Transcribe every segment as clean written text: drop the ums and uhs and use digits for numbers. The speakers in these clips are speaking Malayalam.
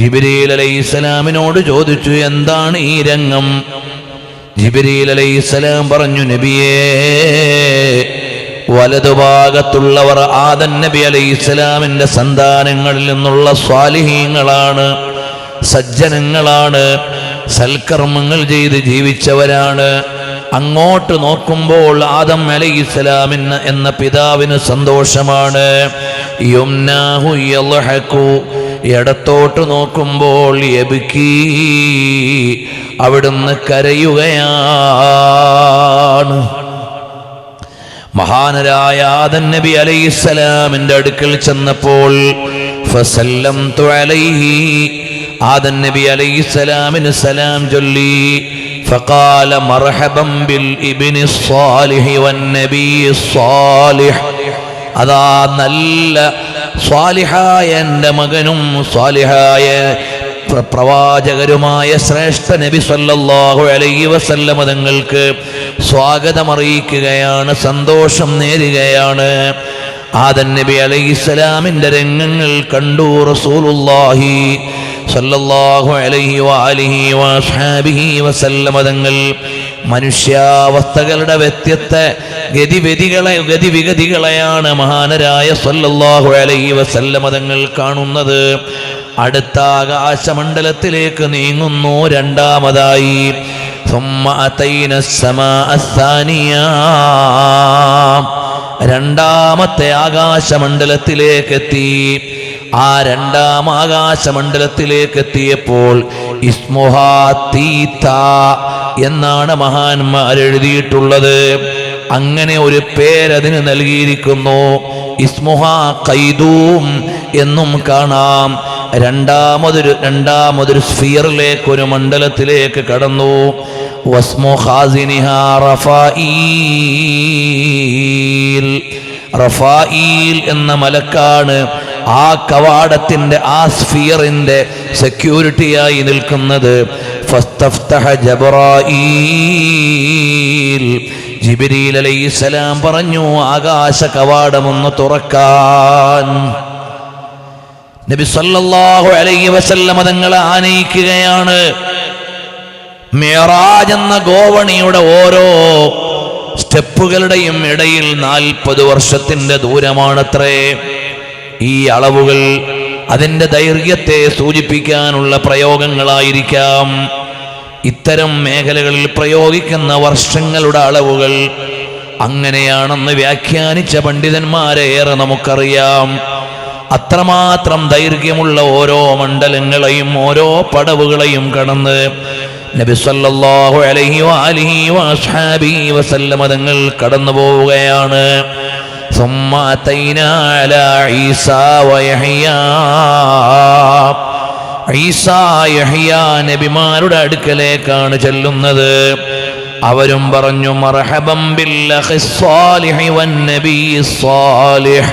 ജിബ്രീൽ അലൈഹിസ്സലാമിനോട് ചോദിച്ചു, എന്താണ് ഈ രംഗം? ജിബ്രീൽ അലൈഹിസ്സലാം പറഞ്ഞു, നബിയേ, വലതുഭാഗത്തുള്ളവർ ആദം നബി അലൈഹിസ്സലാമിന്റെ സന്താനങ്ങളിൽ നിന്നുള്ള സ്വാലിഹീങ്ങളാണ്, സജ്ജനങ്ങളാണ്, സൽക്കർമ്മങ്ങൾ ചെയ്ത് ജീവിച്ചവരാണ്. അങ്ങോട്ട് നോക്കുമ്പോൾ ആദം അലൈഹിസ്സലാമിന് എന്ന പിതാവിന് സന്തോഷമാണ്. യുംനാഹു യൽഹഖു, ഇടത്തോട്ട് നോക്കുമ്പോൾ യബ്കി, അവിടുന്ന് കരയുകയാണ്. മഹാനരായ ആദം നബി അലൈഹിസ്സലാമിന്റെ അടുക്കൽ ചെന്നപ്പോൾ ഫസല്ലംതു അലൈഹി, ആദം നബി അലൈഹിസ്സലാമിന് സലാം ചൊല്ലി. ഫഖാല മർഹബൻ ബിൽ ഇബ്നി സ്വാലിഹി വന്നബി സ്വാലിഹ്, അതാ നല്ല സ്വാലിഹായ എൻ്റെ മകനും സ്വാലിഹായ പ്രവാചകരുമായ ശ്രേഷ്ഠ നബി സല്ലല്ലാഹു അലൈഹി വസല്ലമ തങ്ങൾക്ക് സ്വാഗതമറിയിക്കുകയാണ്, സന്തോഷം നേരുകയാണ്. ആദം നബി അലൈഹിസ്സലാമിന്റെ രംഗങ്ങൾ കണ്ടു റസൂലുള്ളാഹി സല്ലല്ലാഹു അലൈഹി വഅലിഹി വഅസ്ഹാബിഹി വസല്ലമ തങ്ങൾ. മനുഷ്യാവസ്ഥകളുടെ വ്യത്യസ്ത ഗതിവിഗതികളെയാണ് മഹാനരായ സല്ലല്ലാഹു അലൈഹി വസല്ലമ തങ്ങൾ കാണുന്നത്. അടുത്ത ആകാശമണ്ഡലത്തിലേക്ക് നീങ്ങുന്നു. രണ്ടാമതായി രണ്ടാമത്തെ ആകാശമണ്ഡലത്തിലേക്ക് എത്തി. ആ രണ്ടാം ആകാശമണ്ഡലത്തിലേക്ക് എത്തിയപ്പോൾ ഇസ്മുഹാ തീത എന്നാണ് മഹാന്മാർ എഴുതിയിട്ടുള്ളത്. അങ്ങനെ ഒരു പേരതിന് നൽകിയിരിക്കുന്നു. ഇസ്മുഹാ ഖൈദൂം എന്നും കാണാം. രണ്ടാമതൊരു സ്ഫിയറിലേക്ക്, ഒരു മണ്ഡലത്തിലേക്ക് കടന്നു. വസ്മു ഖാസിനിഹാ റഫായീൽ, റഫായീൽ എന്ന മലക്കാണ് ആ കവാടത്തിന്റെ, ആ സ്ഫിയറിന്റെ സെക്യൂരിറ്റിയായി നിൽക്കുന്നത്. ഫസ്തഫ്തഹ ജബ്രായീൽ, ജിബ്രീൽ അലൈഹിസ്സലാം പറഞ്ഞു, ആകാശ കവാടമൊന്ന് തുറക്കാൻ. നബി സല്ലല്ലാഹു അലൈഹി വസല്ലമ തങ്ങളെ ആനയിക്കുകയാണ്. മിഅ്റാജ് എന്ന ഗോവണിയുടെ ഓരോ സ്റ്റെപ്പുകളുടെയും ഇടയിൽ 40 വർഷത്തിന്റെ ദൂരമാണത്രേ. ഈ അളവുകൾ അതിൻ്റെ ദൈർഘ്യത്തെ സൂചിപ്പിക്കാനുള്ള പ്രയോഗങ്ങളായിരിക്കാം. ഇത്തരം മേഖലകളിൽ പ്രയോഗിക്കുന്ന വർഷങ്ങളുടെ അളവുകൾ അങ്ങനെയാണെന്ന് വ്യാഖ്യാനിച്ച പണ്ഡിതന്മാരെ ഏറെ നമുക്കറിയാം. അത്രമാത്രം ദൈർഘ്യമുള്ള ഓരോ മണ്ഡലങ്ങളെയും ഓരോ പടവുകളെയും കടന്ന് നബി സല്ലല്ലാഹു അലൈഹി വഅലിഹി വഅസ്ഹാബിഹി വസല്ലമ തങ്ങൾ കടന്നു പോവുകയാണ്. ثم أتينا على عيسى ويحيى, ഈസാ യഹ്യ നബിമാരുടെ അടുക്കലേക്കാണ് ചെല്ലുന്നത്. അവരും പറഞ്ഞു, മർഹബൻ ബിൽ അഖി സ്വാലിഹി വന്നബി സ്വാലിഹ്,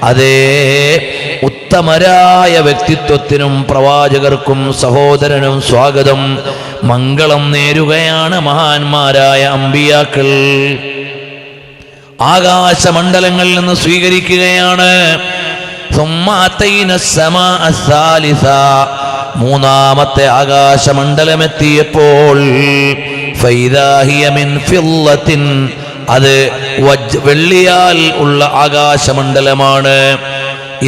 അതേ ഉത്തമരായ വ്യക്തിത്വത്തിനും പ്രവാചകർക്കും സഹോദരനും സ്വാഗതം, മംഗളം നേരുകയാണ് മഹാന്മാരായ അമ്പിയാക്കൾ. ആകാശമണ്ഡലങ്ങളിൽ നിന്ന് സ്വീകരിക്കുകയാണ്. മൂന്നാമത്തെ ആകാശമണ്ഡലമെത്തിയപ്പോൾ അത് വെള്ളിയാൽ ഉള്ള ആകാശമണ്ഡലമാണ്.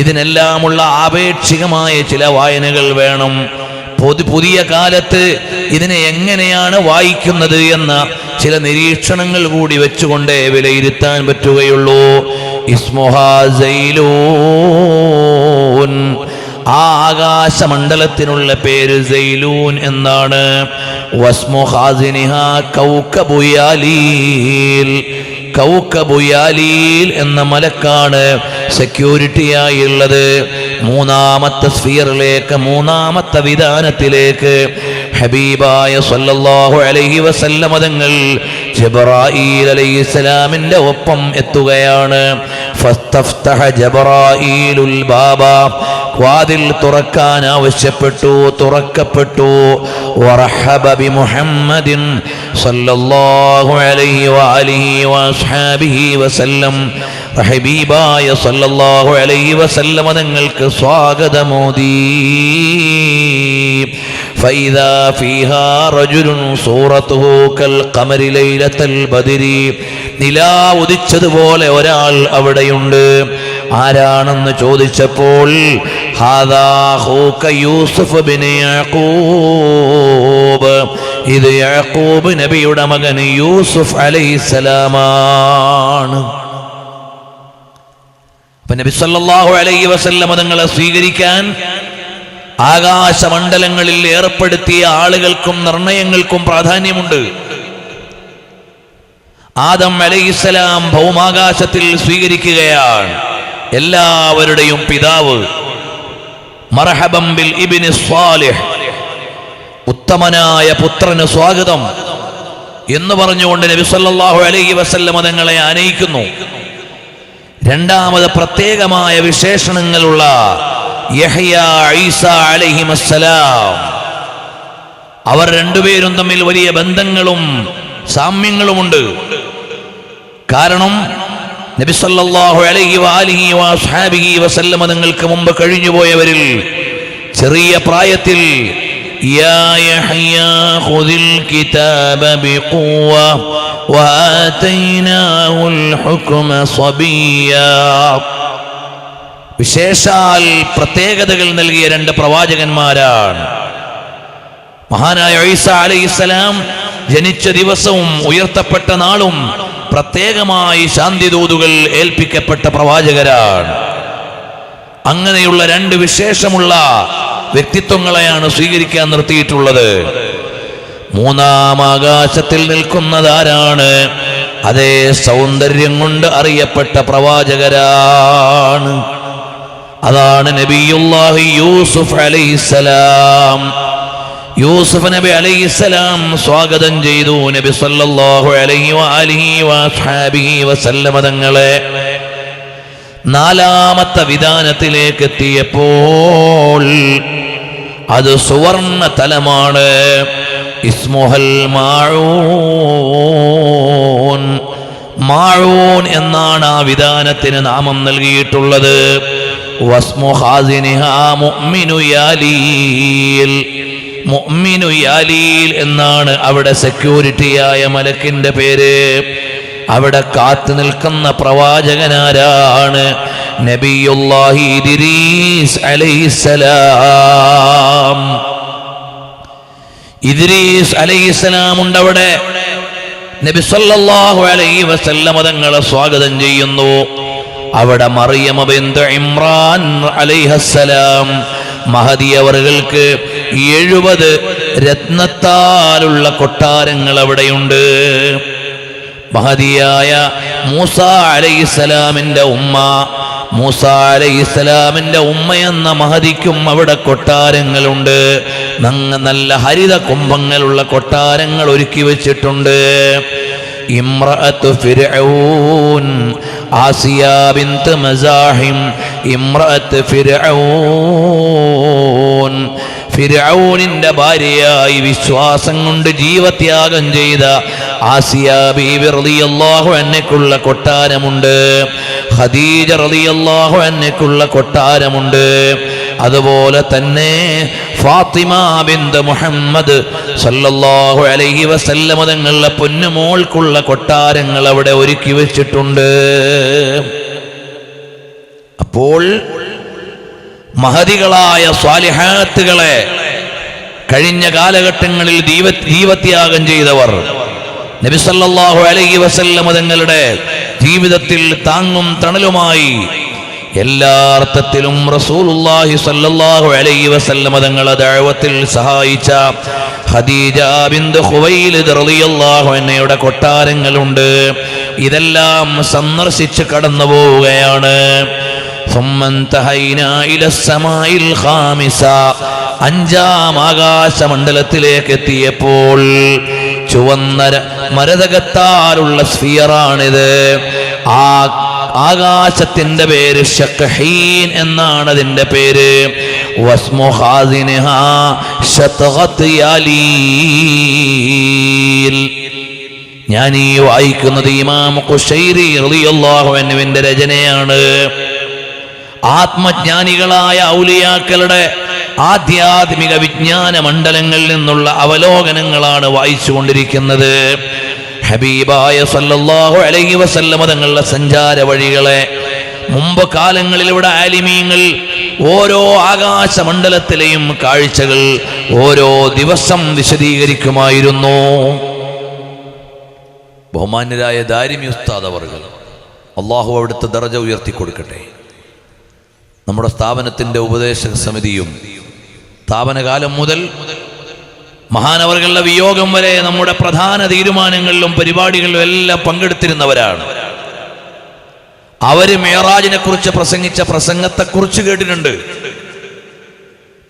ഇതിനെല്ലാമുള്ള ആപേക്ഷികമായ ചില വായനകൾ വേണം. പുതിയ കാലത്ത് ഇതിനെ എങ്ങനെയാണ് വായിക്കുന്നത് എന്ന ചില നിരീക്ഷണങ്ങൾ കൂടി വെച്ചുകൊണ്ടേ വിലയിരുത്താൻ പറ്റുകയുള്ളൂ. ഇസ്മുഹാ സൈലൂൻ, ആ ആകാശമണ്ഡലത്തിനുള്ള പേര് സൈലൂൻ എന്നാണ്. വസ്മു ഖാസിനിഹാ കൗകബുയാലീൽ, കൗകബുയാലീൽ എന്ന മലക്കാണ് സെക്യൂരിറ്റിയായി ഉള്ളത്. മൂന്നാമത്തെ സ്ഫിയറിലേക്ക്, മൂന്നാമത്തെ വിധാനത്തിലേക്ക് ഹബീബായ സല്ലല്ലാഹു അലൈഹി വസല്ലമ തങ്ങൾ ജിബ്രായീൽ അലൈഹിസ്സലാമിന്റെ ഒപ്പം എത്തുകയാണ്. ഫസ്തഫ്തഹ ജിബ്രായീലുൽ ബാബ, വാതിൽ തുറക്കാൻ ആവശ്യപ്പെട്ടു, തുറക്കപ്പെട്ടു. വറഹബ ബി മുഹമ്മദിൻ സല്ലല്ലാഹു അലൈഹി വഅലിഹി വഅസ്ഹാബിഹി വസല്ലം. ഹബീബായ സല്ലല്ലാഹു അലൈഹി വസല്ലമ തങ്ങൾക്ക് സ്വാഗതമോദി. ഫൈദാ ഫീഹാ റജുലുൻ സൂറത്തുഹു കൽ ഖമരി ലൈലത്തൽ ബദരി. നിലാവ് ഉദിച്ചതുപോലെ ഒരാൾ അവിടെയുണ്ട്. ആരാണെന്ന് ചോദിച്ചപ്പോൾ ഹാദാ ഹൂക യൂസുഫ് ബിൻ യഅഖൂബ്, ഇത് യഅഖൂബ് നബിയുടെ മകൻ യൂസുഫ് അലൈഹിസ്സലാമാണ്. നബി സല്ലല്ലാഹു അലൈഹി വസല്ലം തങ്ങളെ സ്വീകരിക്കാൻ ആകാശമണ്ഡലങ്ങളിൽ ഏർപ്പെടുത്തിയ ആളുകൾക്കും നിർണയങ്ങൾക്കും പ്രാധാന്യമുണ്ട്. ആദം അലൈഹിസ്സലാം ഭൗമാകാശത്തിൽ സ്വീകരിക്കുകയാണ്, എല്ലാവരുടെയും പിതാവ്. മർഹബൻ ബിൽ ഇബ്നി സ്വാലിഹ്, ഉത്തമനായ പുത്രന് സ്വാഗതം എന്ന് പറഞ്ഞുകൊണ്ട് നബി സല്ലല്ലാഹു അലൈഹി വസല്ലം തങ്ങളെ ആനയിക്കുന്നു. രണ്ടാമത് പ്രത്യേകമായ വിശേഷണങ്ങളുള്ള യഹ്യ ഈസ അലൈഹിമസ്സലാം, അവർ രണ്ടുപേരും തമ്മിൽ വലിയ ബന്ധങ്ങളും സാമ്യങ്ങളുമുണ്ട്. കാരണം നബി സല്ലല്ലാഹു അലൈഹി വആലിഹി വഅസ്ഹാബിഹി വസല്ലമ തങ്ങൾക്ക് മുമ്പ് കഴിഞ്ഞുപോയവരിൽ ചെറിയ പ്രായത്തിൽ യാ യഹ്യ ഖുദിൽ കിതാബ ബിഖുവ വആതൈനാഹുൽ ഹുക്മ സബിയ്യാ, വിശേഷാൽ പ്രത്യേകതകൾ നൽകിയ രണ്ട് പ്രവാചകന്മാരാണ്. മഹാനായ ഈസ അലൈഹിസ്സലാം ജനിച്ച ദിവസവും ഉയർത്തപ്പെട്ട നാളും പ്രത്യേകമായി ശാന്തിദൂതുകൾ ഏൽപ്പിക്കപ്പെട്ട പ്രവാചകരാണ്. അങ്ങനെയുള്ള രണ്ട് വിശേഷമുള്ള വ്യക്തിത്വങ്ങളെയാണ് സ്വീകരിക്കാൻ നിർത്തിയിട്ടുള്ളത്. മൂന്നാം ആകാശത്തിൽ നിൽക്കുന്നതാരാണ്? അതേ സൗന്ദര്യം കൊണ്ട് അറിയപ്പെട്ട പ്രവാചകരാണ്. അതാണ് നബിയുല്ലാഹി യൂസുഫ് അലൈഹിസ്സലാം. യൂസുഫ് നബി അലൈഹിസ്സലാം സ്വാഗതം ചെയ്തു നബി സല്ലല്ലാഹു അലൈഹി വആലിഹി വഅസ്ഹാബിഹി വസല്ലമ തങ്ങളെ. നാലാമത്തെ വിധാനത്തിലേക്ക് എത്തിയപ്പോൾ അത് സുവർണ തലമാണ്. ഇസ്മുഹൽ മാഊൻ, മാഊൻ എന്നാണ് ആ വിധാനത്തിന് നാമം നൽകിയിട്ടുള്ളത്. വസ്മു ഖാസിനിഹാ മുഅ്മിനു യാലീൽ, മുഅ്മിനു യാലീൽ എന്നാണ് അവിടെ സെക്യൂരിറ്റിയായ മലക്കിന്റെ പേര്. അവിടെ കാത്തു നിൽക്കുന്ന പ്രവാചകനാരാണ്? നബിയുല്ലാഹി ഇദ്രീസ് അലൈഹിസ്സലാം. ഇദ്രീസ് അലൈഹിസ്സലാം ഉണ്ടവിടെ. നബി സല്ലല്ലാഹു അലൈഹി വസല്ലം തങ്ങളെ സ്വാഗതം ചെയ്യുന്നു. അവിടെ മറിയം ബിൻത് ഇമ്രാൻ അലൈഹിസ്സലാം, മഹദി അവർക്ക് 70 രത്നത്താലുള്ള കൊട്ടാരങ്ങൾ അവിടെയുണ്ട്. മഹദിയായ മൂസ അലൈഹിസ്സലാമിന്റെ ഉമ്മ, മൂസ അലൈഹിസ്സലാമിന്റെ ഉമ്മയെന്ന മഹദിക്കും അവിടെ കൊട്ടാരങ്ങളുണ്ട്. നല്ല ഹരിത കുംഭങ്ങളുള്ള കൊട്ടാരങ്ങൾ ഒരുക്കി വെച്ചിട്ടുണ്ട്. ഇമ്രഅത്തു ഫിർഔൻ, ആസിയ ബിൻത് മസാഹിം, ഇമ്രഅത്ത് ഫിർഔൻ, ഫിർഔനിന്റെ ഭാര്യയായി വിശ്വാസം കൊണ്ട് ജീവത്യാഗം ചെയ്ത ആസിയ ബീവി റളിയല്ലാഹു അൻഹയ്ക്കുള്ള കൊട്ടാരമുണ്ട്. ഖദീജ റളിയല്ലാഹു അൻഹയ്ക്കുള്ള കൊട്ടാരമുണ്ട്. അതുപോലെ തന്നെ ഫാത്തിമ ബിൻത് മുഹമ്മദ് സല്ലല്ലാഹു അലൈഹി വസല്ലം തങ്ങളുടെ പൊന്നുമോൾക്കുള്ള കൊട്ടാരങ്ങൾ അവിടെ ഒരുക്കി വെച്ചിട്ടുണ്ട്. അപ്പോൾ മഹദികളായ സ്വാലിഹാത്തുകളെ കഴിഞ്ഞ കാലഘട്ടങ്ങളിൽ ജീവത്യാഗം ചെയ്തവർ നബി സല്ലല്ലാഹു അലൈഹി വസല്ലം തങ്ങളുടെ ജീവിതത്തിൽ താങ്ങും തണലുമായി എല്ലാ അർത്ഥത്തിലും റസൂലുള്ളാഹി സ്വല്ലല്ലാഹു അലൈഹി വസല്ലം തങ്ങളെ ദഅവത്തിൽ സഹായിച്ച ഖദീജ ബിൻത് ഖുവൈലിദ് റളിയല്ലാഹു അൻഹയുടെ കൊട്ടാരങ്ങളുണ്ട്. ഇതെല്ലാം സന്ദർശിച്ച് കടന്നു പോവുകയാണ്. അഞ്ചാം ആകാശമണ്ഡലത്തിലേക്ക് എത്തിയപ്പോൾ ചുവന്ന മരതകത്താലുള്ള സ്ഫിയറാണിത്. ആ ആകാശത്തിന്റെ പേര് ശഖഹീൻ എന്നാണ് അതിന്റെ പേര്. വസ്മു ഖാസിനിഹാ ശത്ഗത്ത് യാലീൽ. ഞാൻ ഈ വായിക്കുന്നത് ഇമാം ഖുശൈരി റളിയല്ലാഹു അൻഹുവിന്റെ രചനയാണ്. ആത്മജ്ഞാനികളായ ഔലിയാക്കളുടെ ആധ്യാത്മിക വിജ്ഞാന മണ്ഡലങ്ങളിൽ നിന്നുള്ള അവലോകനങ്ങളാണ് വായിച്ചുകൊണ്ടിരിക്കുന്നത്. ഹബീബായ സല്ലല്ലാഹു അലൈഹി വസല്ലമ തങ്ങളുടെ സഞ്ചാര വഴികളെ മുമ്പ് കാലങ്ങളിൽ ഇവിടെ ആലിമീങ്ങൾ ഓരോ ആകാശമണ്ഡലത്തിലെയും കാഴ്ചകൾ ഓരോ ദിവസം വിശദീകരിക്കുമായിരുന്നു. ബഹുമാന്യരായ ദാരിമി ഉസ്താദ് അവർകൾ, അള്ളാഹു അവിടുത്തെ ദറജ ഉയർത്തി കൊടുക്കട്ടെ. നമ്മുടെ സ്ഥാപനത്തിൻ്റെ ഉപദേശക സമിതിയും സ്ഥാപനകാലം മുതൽ മഹാനവറുകളുടെ വിയോഗം വരെ നമ്മുടെ പ്രധാന തീരുമാനങ്ങളിലും പരിപാടികളിലും എല്ലാം പങ്കെടുത്തിരുന്നവരാണ്. അവര് മേറാജിനെ കുറിച്ച് പ്രസംഗിച്ച പ്രസംഗത്തെക്കുറിച്ച് കേട്ടിട്ടുണ്ട്.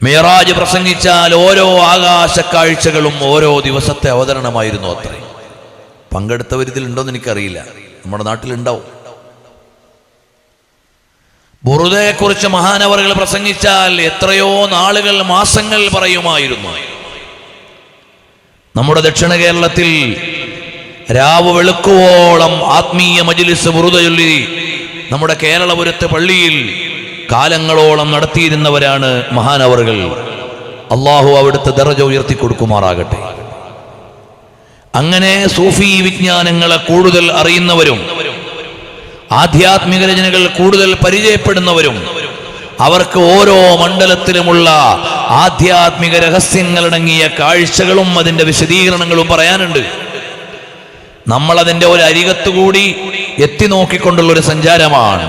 മേറാജ് പ്രസംഗിച്ചാൽ ഓരോ ആകാശ കാഴ്ചകളും ഓരോ ദിവസത്തെ അവതരണമായിരുന്നു അത്രേ. പങ്കെടുത്തവരിതിലുണ്ടോന്ന് എനിക്കറിയില്ല, നമ്മുടെ നാട്ടിലുണ്ടാവും. ബുറുദയെക്കുറിച്ച് മഹാനവറുകൾ പ്രസംഗിച്ചാൽ എത്രയോ നാളുകൾ മാസങ്ങൾ പറയുമായിരുന്നു. നമ്മുടെ ദക്ഷിണ കേരളത്തിൽ രാവ് വെളുക്കുവോളം ആത്മീയ മജ്ലിസ് ബുറുദ ചൊല്ലി നമ്മുടെ കേരളപുരത്ത് പള്ളിയിൽ കാലങ്ങളോളം നടത്തിയിരുന്നവരാണ് മഹാനവറുകൾ. അള്ളാഹു അവിടുത്തെ ദറജ ഉയർത്തി കൊടുക്കുമാറാകട്ടെ. അങ്ങനെ സൂഫി വിജ്ഞാനങ്ങളെ കൂടുതൽ അറിയുന്നവരും ആധ്യാത്മിക രചനകൾ കൂടുതൽ പരിചയപ്പെടുന്നവരും അവർക്ക് ഓരോ മണ്ഡലത്തിലുമുള്ള ആധ്യാത്മിക രഹസ്യങ്ങളടങ്ങിയ കാഴ്ചകളും അതിൻ്റെ വിശദീകരണങ്ങളും പറയാനുണ്ട്. നമ്മളതിൻ്റെ ഒരു അരികത്തുകൂടി എത്തി നോക്കിക്കൊണ്ടുള്ളൊരു സഞ്ചാരമാണ്.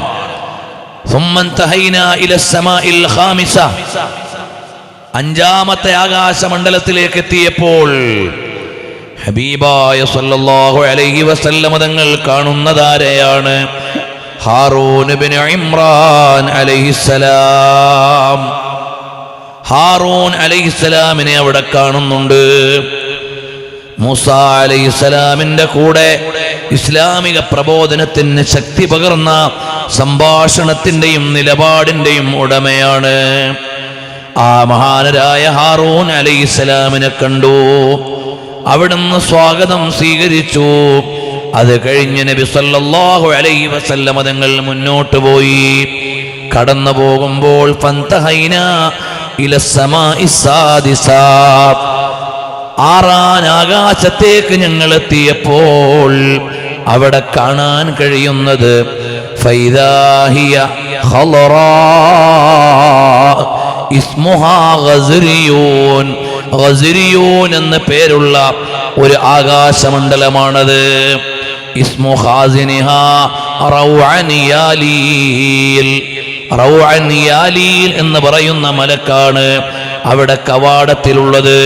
അഞ്ചാമത്തെ ആകാശമണ്ഡലത്തിലേക്ക് എത്തിയപ്പോൾ ഹബീബായ സല്ലല്ലാഹു അലൈഹി വസല്ലമ തങ്ങൾ കാണുന്നതാരെയാണ്? ഹാറൂൻ ഇബ്നു ഇമ്രാൻ അലൈഹിസ്സലാം. ഹാറൂൻ അലൈഹിസ്സലാമിനെ അവിടെ കാണുന്നുണ്ട്. മൂസാ അലൈഹിസ്സലാമിന്റെ കൂടെ ഇസ്ലാമിക പ്രബോധനത്തിന് ശക്തി പകർന്ന സംഭാഷണത്തിന്റെയും നിലപാടിന്റെയും ഉടമയാണ്. ആ മഹാനരായ ഹാറൂൻ അലൈഹിസ്സലാമിനെ കണ്ടു. അവിടുന്ന് സ്വാഗതം സ്വീകരിച്ചു. അത് കഴിഞ്ഞ് നബി സല്ലല്ലാഹു അലൈഹി വസല്ലമ തങ്ങൾ മുന്നോട്ട് പോയി. കടന്നു പോകുമ്പോൾ ഫന്തഹൈനാ ഇലസ്സമാഇ സാദിസാ, ആറാം ആകാശത്തേക്ക് ഞങ്ങൾ എത്തിയപ്പോൾ അവിടെ കാണാൻ കഴിയുന്നത് ഫൈദാഹിയ ഖളറാ ഇസ്മുഹാ ഗസ്രിയൂൻ. ഗസ്രിയൂൻ എന്ന പേരുള്ള ഒരു ആകാശമണ്ഡലമാണത്. ഇസ്മു ഖാസിനിഹാ റൗഅൻ യാലീൽ. റൗഅൻ യാലീൽ എന്ന് പറയുന്ന മലക്കാണ് അവിടെ കവാടത്തിലുള്ളത്.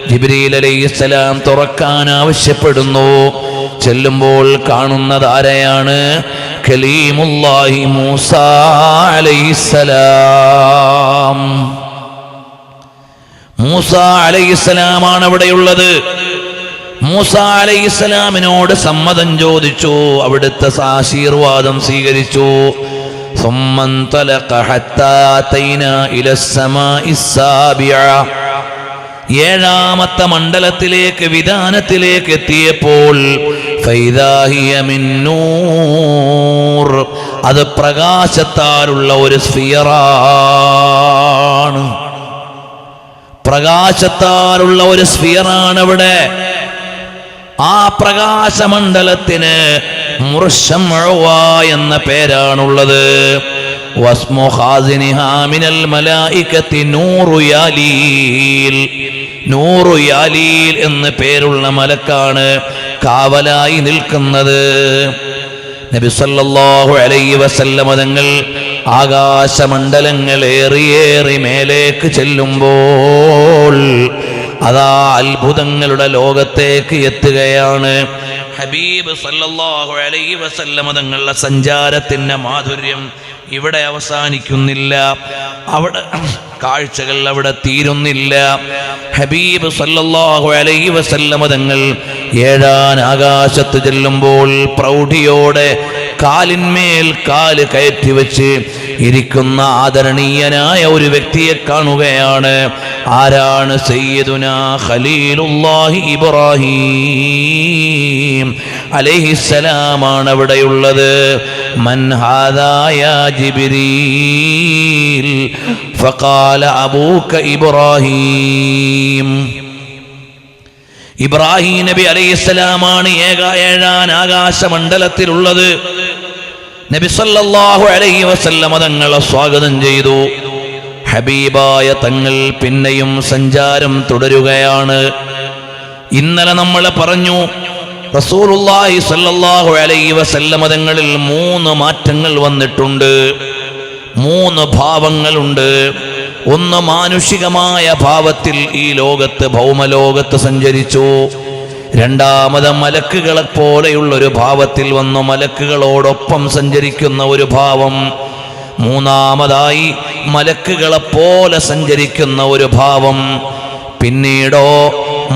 ജിബ്രീൽ അലൈഹിസ്സലാം തുറക്കാൻ ആവശ്യപ്പെടുന്നു. ചെല്ലുമ്പോൾ കാണുന്നത് ആരെയാണ്? കലീമുല്ലാഹി മൂസാ അലൈഹിസ്സലാം. മൂസാ അലൈഹിസ്സലാമാണ് അവിടെയുള്ളത്. മൂസാ അലൈഹിസ്സലാമിനോട് സമ്മതം ചോദിച്ചു, അവിടുത്തെ ആശീർവാദം സ്വീകരിച്ചു. ثم انطلق حتى أتينا إلى السماء السابعة. ഏഴാമത്തെ മണ്ഡലത്തിലേക്ക് വിധാനത്തിലേക്ക് എത്തിയപ്പോൾ ഫൈദാ ഹിയ മിൻ നൂർ, അത് പ്രകാശത്താലുള്ള ഒരു സ്ഫിയറാണ്. പ്രകാശത്താലുള്ള ഒരു സ്ഫിയറാണ് അവിടെ. ആ പ്രകാശമണ്ഡലത്തിന് മുർശംഉവ എന്ന പേരാണുള്ളത്. വസ്മു ഖാസിനിഹാ മിനൽ മലായികത്തി നൂറു യാലീൽ. നൂറു യാലീൽ എന്ന് പേരുള്ള മലക്കാണ് കാവലായി നിൽക്കുന്നത്. നബി സല്ലല്ലാഹു അലൈഹി വസല്ലമ തങ്ങൾ ആകാശമണ്ഡലങ്ങൾ ഏറിയേറി മേലേക്ക് ചെല്ലുമ്പോൾ അതാ അത്ഭുതങ്ങളുടെ ലോകത്തേക്ക് എത്തുകയാണ്. ഹബീബ് സല്ലല്ലാഹു അലൈഹി വസല്ലമ തങ്ങളുടെ സഞ്ചാരത്തിന്റെ മാധുര്യം ഇവിടെ അവസാനിക്കുന്നില്ല. അവിടെ കാഴ്ചകൾ അവിടെ തീരുന്നില്ല. ഹബീബ് സല്ലല്ലാഹു അലൈഹി വസല്ലമ തങ്ങൾ ഏഴാം ആകാശത്ത് ചെല്ലുമ്പോൾ പ്രൗഢിയോടെ കാലിന്മേൽ കാല് കയറ്റി വെച്ച് ഇരിക്കുന്ന ആദരണീയനായ ഒരു വ്യക്തിയെ കാണുകയാണ്. ആരാണ്? സയ്യിദുനാ ഖലീലുല്ലാഹി ഇബ്രാഹീം അലൈഹിസ്സലാമാണ് അവിടെയുള്ളത്. മൻ ഹാദാ യാ ജിബ്രീൽ ഫഖാല അബൂക ഇബ്രാഹീം. ഇബ്രാഹിം നബി അലൈഹിസ്സലാമാണ് ഏഴാൻ ആകാശമണ്ഡലത്തിലുള്ളത്. നബി സല്ലല്ലാഹു അലൈഹി വസല്ലമ തങ്ങളെ സ്വാഗതം ചെയ്തു. ഹബീബായ തങ്ങൾ പിന്നെയും സഞ്ചാരം തുടരുകയാണ്. ഇന്നലെ നമ്മൾ പറഞ്ഞു റസൂലുള്ളാഹി സല്ലല്ലാഹു അലൈഹി വസല്ലമ തങ്ങളിൽ 3 മാറ്റങ്ങൾ വന്നിട്ടുണ്ട്, 3 ഭാവങ്ങളുണ്ട്. ഒന്ന് മാനുഷികമായ ഭാവത്തിൽ ഈ ലോകത്ത് ഭൗമലോകത്ത് സഞ്ചരിച്ചു. രണ്ടാമത് മലക്കുകളെ പോലെയുള്ളൊരു ഭാവത്തിൽ വന്നു, മലക്കുകളോടൊപ്പം സഞ്ചരിക്കുന്ന ഒരു ഭാവം. മൂന്നാമതായി മലക്കുകളെ പോലെ സഞ്ചരിക്കുന്ന ഒരു ഭാവം. പിന്നീടോ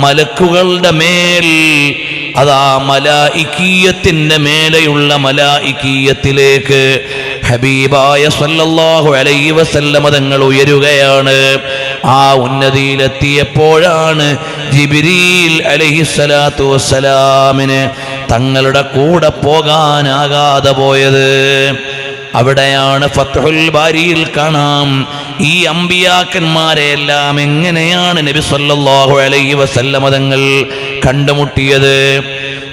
മലക്കുകളുടെ മേൽ, അതാ മലായികീയത്തിന്റെ മേലെയുള്ള മലായികീയത്തിലേക്ക് ഹബീബായ സല്ലല്ലാഹു അലൈഹി വസല്ലമ തങ്ങൾ ഉയരുകയാണ്. ആ ഉന്നതിയിലെത്തിയപ്പോഴാണ് ജിബ്രീൽ അലൈഹിസ്സലാത്തു വസ്സലാമിന് തങ്ങളുടെ കൂടെ പോകാനാകാതെ പോയത്. അവിടെയാണ് ഫത്ഹുൽ ബാരിയിൽ കാണാം ഈ അമ്പിയാക്കന്മാരെ എല്ലാം എങ്ങനെയാണ് നബി സല്ലല്ലാഹു അലൈഹി വസല്ലമ തങ്ങൾ കണ്ടുമുട്ടിയത്.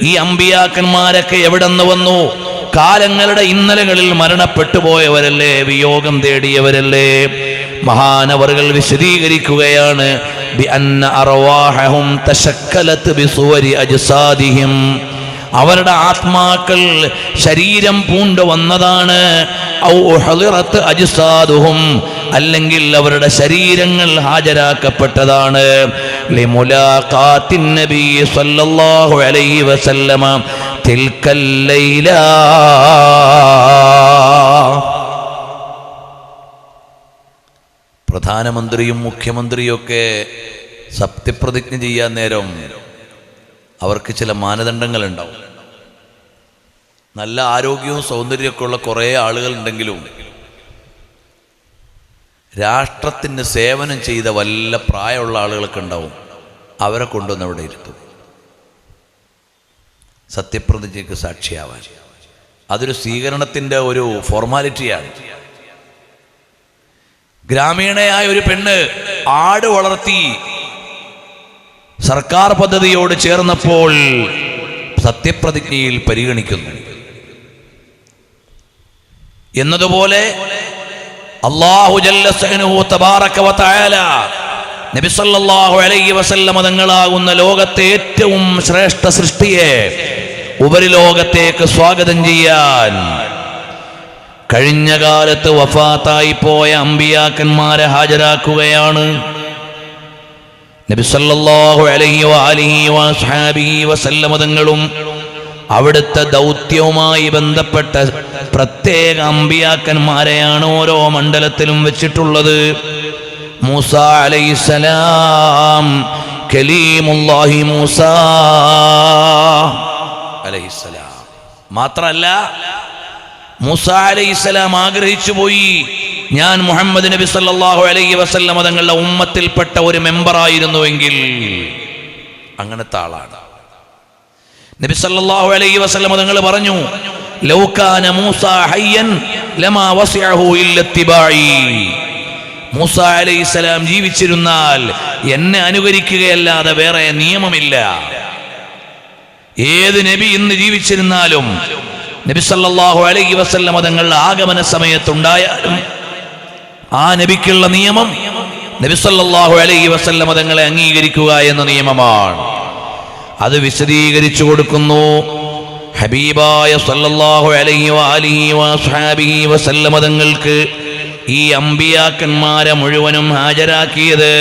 ഈ അമ്പിയാക്കന്മാരൊക്കെ എവിടെന്ന് വന്നു? കാലങ്ങളുടെ ഇന്നലകളിൽ മരണപ്പെട്ടു പോയവരല്ലേ, വിയോഗം തേടിയവരല്ലേ. മഹാനവറുകൾ വിശദീകരിക്കുകയാണ്, ബിഅന്ന അർവാഹും തശക്കലത് ബിസുവരി അജ്സാദിഹിം. അവരുടെ ആത്മാക്കൾ ശരീരം പൂണ്ടു വന്നതാണ്. ഔ ഉഹ്ദിറത് അജ്സാദുഹും, അല്ലെങ്കിൽ അവരുടെ ശരീരങ്ങൾ ഹാജരാക്കപ്പെട്ടതാണ്. ലിമുലാഖാത്തിൻ നബി സല്ലല്ലാഹു അലൈഹി വസല്ലമ തിൽക്കൽ ലൈല. പ്രധാനമന്ത്രിയും മുഖ്യമന്ത്രിയൊക്കെ സത്യപ്രതിജ്ഞ ചെയ്യാൻ നേരം അവർക്ക് ചില മാനദണ്ഡങ്ങൾ ഉണ്ടാവും. നല്ല ആരോഗ്യവും സൗന്ദര്യമൊക്കെ ഉള്ള കുറേ ആളുകളുണ്ടെങ്കിലും രാഷ്ട്രത്തിന് സേവനം ചെയ്ത വല്ല പ്രായമുള്ള ആളുകളൊക്കെ ഉണ്ടാവും. അവരെ കൊണ്ടുവന്ന് അവിടെ ഇരുത്തും സത്യപ്രതിജ്ഞയ്ക്ക് സാക്ഷിയാവാൻ. അതൊരു സ്വീകരണത്തിൻ്റെ ഒരു ഫോർമാലിറ്റിയാണ്. ഗ്രാമീണയായ ഒരു പെണ്ണ് ആട് വളർത്തി സർക്കാർ പദ്ധതിയോട് ചേർന്നപ്പോൾ സത്യപ്രതിജ്ഞയിൽ പരിഗണിക്കുന്നു. എന്നതുപോലെ അല്ലാഹു ജല്ല സഅനുഹു തബാറക വ തആല നബി സല്ലല്ലാഹു അലൈഹി വസല്ലമ തങ്ങളാകുന്ന ലോകത്തെ ഏറ്റവും ശ്രേഷ്ഠ സൃഷ്ടിയെ ഉപരിലോകത്തേക്ക് സ്വാഗതം ചെയ്യാൻ കഴിഞ്ഞ കാലത്ത് വഫാത്തായി പോയ അമ്പിയാക്കന്മാരെ ഹാജരാക്കുകയാണ്. നബി സല്ലല്ലാഹു അലൈഹി വആലിഹി വസഹബിഹി വസല്ലമ തങ്ങളും അവിടുത്തെ ദൗത്യവുമായി ബന്ധപ്പെട്ട പ്രത്യേക അമ്പിയാക്കന്മാരെയാണ് ഓരോ മണ്ഡലത്തിലും വെച്ചിട്ടുള്ളത്. മൂസ അലൈഹിസ്സലാം, കലീമുല്ലാഹി മൂസ അലൈഹിസ്സലാം. മാത്രല്ല മൂസ അലൈഹിസ്സലാം ആഗ്രഹിച്ചു പോയി, ഞാൻ മുഹമ്മദ് നബി സല്ലല്ലാഹു അലൈഹി വസല്ലമ തങ്ങളുടെ ഉമ്മത്തിൽപ്പെട്ട ഒരു മെമ്പറായിരുന്നുവെങ്കിൽ. അങ്ങനത്തെ ആളാണ് നബി സല്ലല്ലാഹു അലൈഹി വസല്ലമ തങ്ങൾ പറഞ്ഞു, ലൗ കാന മൂസ ഹയ്യൻ ലമാ വസിഅഹു ഇല്ല ഇത്തിബാഇ. മൂസ അലൈഹിസ്സലാം ജീവിച്ചിരുന്നാൽ എന്നെ അനുകരിക്കുകയല്ലാതെ വേറെ നിയമമില്ല. ഏത് നബി ഇന്ന് ജീവിച്ചിരുന്നാലും നബി സല്ലല്ലാഹു അലൈഹി വസല്ലമ തങ്ങളുടെ ആഗമന സമയത്തുണ്ടായാലും ആ നബിക്കുള്ള നിയമം നബി സല്ലല്ലാഹു അലൈഹി വസല്ലമ തങ്ങളെ അംഗീകരിക്കുക എന്ന നിയമമാണ്. അത് വിശദീകരിച്ചു കൊടുക്കുന്നു. ഹബീബായ സല്ലല്ലാഹു അലൈഹി വആലിഹി വസഹബിഹി വസല്ലമ തങ്ങൾക്ക് ഈ അമ്പിയാക്കന്മാരെ മുഴുവനും ഹാജരാക്കിയത്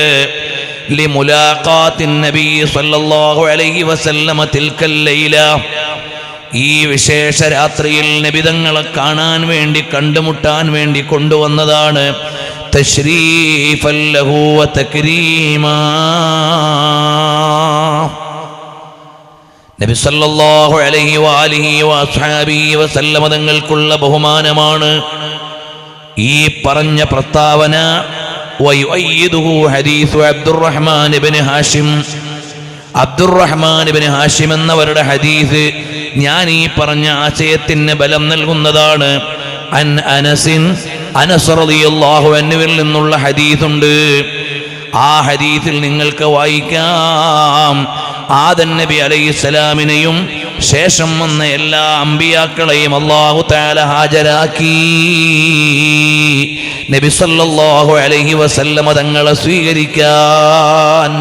ലിമുലാഖാത്തിൻ നബി സല്ലല്ലാഹു അലൈഹി വസല്ലമ തിൽക്കൽ ലൈല. ഈ വിശേഷ രാത്രിയിൽ നബിതങ്ങളെ കാണാൻ വേണ്ടി, കണ്ടുമുട്ടാൻ വേണ്ടി കൊണ്ടുവന്നതാണ്. തശ്രീഫൻ ലഹു വ തക്രീമാ. നബി സല്ലല്ലാഹു അലൈഹി വആലിഹി വസഹബിഹി വസല്ലമ തങ്ങൾക്കുള്ള ബഹുമാനമാണ്. ഈ പറഞ്ഞ പ്രസ്താവന വയുഅയ്യിദുഹു ഹദീസു അബ്ദുറഹ്മാൻ ഇബ്നു ഹാഷിം, അബ്ദുറഹ്മാൻ ഇബ്നു ഹാഷിം എന്നവരുടെ ഹദീസ് ഞാൻ ഈ പറഞ്ഞ ആശയത്തിന് ബലം നൽകുന്നതാണ്. അൻ അനസിൻ, അനസ് റളിയല്ലാഹു അൻഹുവിൽ നിന്നുള്ള ഹദീസുണ്ട്. ആ ഹദീസിൽ നിങ്ങൾക്ക് വായിക്കാം, ആദം നബി അലൈഹിസ്സലാമിനെയും ശേഷം വന്ന എല്ലാ അമ്പിയാക്കളെയും അല്ലാഹു തആല ഹാജരാക്കി നബി സല്ലല്ലാഹു അലൈഹി വസല്ലമ തങ്ങളെ സ്വീകരിക്കാൻ.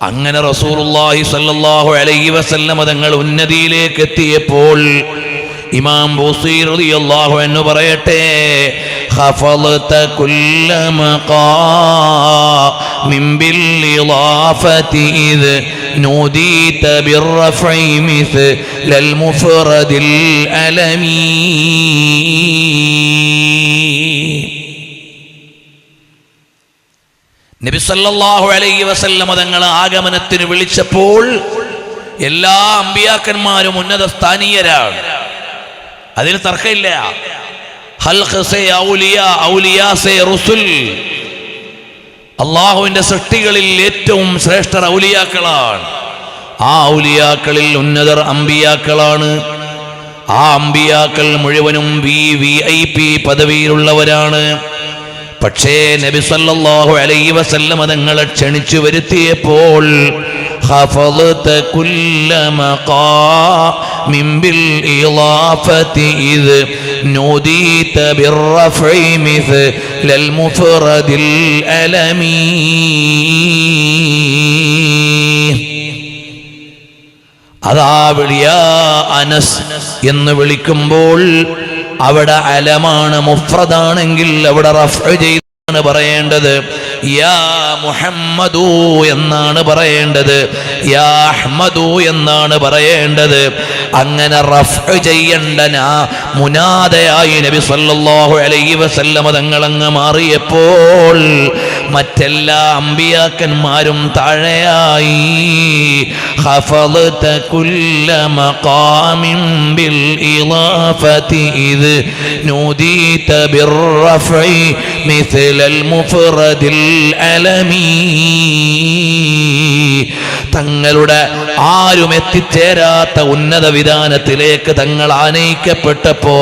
അങ്ങനെ റസൂലുള്ളാഹി സ്വല്ലല്ലാഹു അലൈഹി വസല്ലമ തങ്ങൾ ഉന്നതിയിലേക്ക് എത്തിയപ്പോൾ ഇമാം ബൂസീർ റളിയല്ലാഹു അൻഹു പറയട്ടെ, ഖഫളത കുല്ല മഖാമിൻ ബിൽ ഇളാഫതി ഇദ് നൂദീത ബിർറഫഇ മിസ്ലൽ മുഫ്റദിൽ അലമീ. നബി സല്ലല്ലാഹു അലൈഹി വസല്ലമ തങ്ങൾ ആഗമനത്തിന് വിളിച്ചപ്പോൾ എല്ലാ അമ്പിയാക്കന്മാരും ഉന്നത സ്ഥാനീയരാണ്, അതിന് തർക്കമില്ല. അള്ളാഹുവിന്റെ സൃഷ്ടികളിൽ ഏറ്റവും ശ്രേഷ്ഠർ ഔലിയാക്കളാണ്. ആ ഔലിയാക്കളിൽ ഉന്നതർ അമ്പിയാക്കളാണ്. ആ അമ്പിയാക്കൾ മുഴുവനും VIP പദവിയിലുള്ളവരാണ്. പക്ഷേ നബി സല്ലല്ലാഹു അലൈഹി വസല്ലം തങ്ങളെ ക്ഷണിച്ചു വരുത്തിയപ്പോൾ ഖഫളത കുല്ല മഖാമിൻ ബിൽ ഇളാഫതി ഇദ് നൂദീത ബിർറഫഇ മിസ്ലൽ മുഫ്റദിൽ അലമീ. അതാ വിളിയാ അനസ് എന്ന് വിളിക്കുമ്പോൾ അവിടെ അലമാണ്, മുഫ്രദാണെങ്കിൽ അവിടെ റഫ്ഉ ചെയ്താണ് പറയേണ്ടത്. യാ മുഹമ്മദു എന്നാണ് പറയേണ്ടത്, യാ അഹ്മദു എന്നാണ് പറയേണ്ടത്. അങ്ങനെ റഫ്ഉ ചെയ്യേണ്ട മുനാദയായി നബി സല്ലല്ലാഹു അലൈഹി വസല്ലമ തങ്ങളങ്ങ് മാറിയപ്പോൾ മറ്റെല്ലാ അമ്പിയാക്കന്മാരും താഴെയായി. ഖഫളത കുല്ല മഖാമിൻ ബിൽ ഇളാഫതി ഇദ് നൂദീത ബിർറഫഇ മിസ്ലൽ മുഫ്റദിൽ അലമീ. തങ്ങളുടെ ആരും എത്തിച്ചേരാത്ത ഉന്നത വിധാനത്തിലേക്ക് തങ്ങൾ ആനയിക്കപ്പെട്ടപ്പോ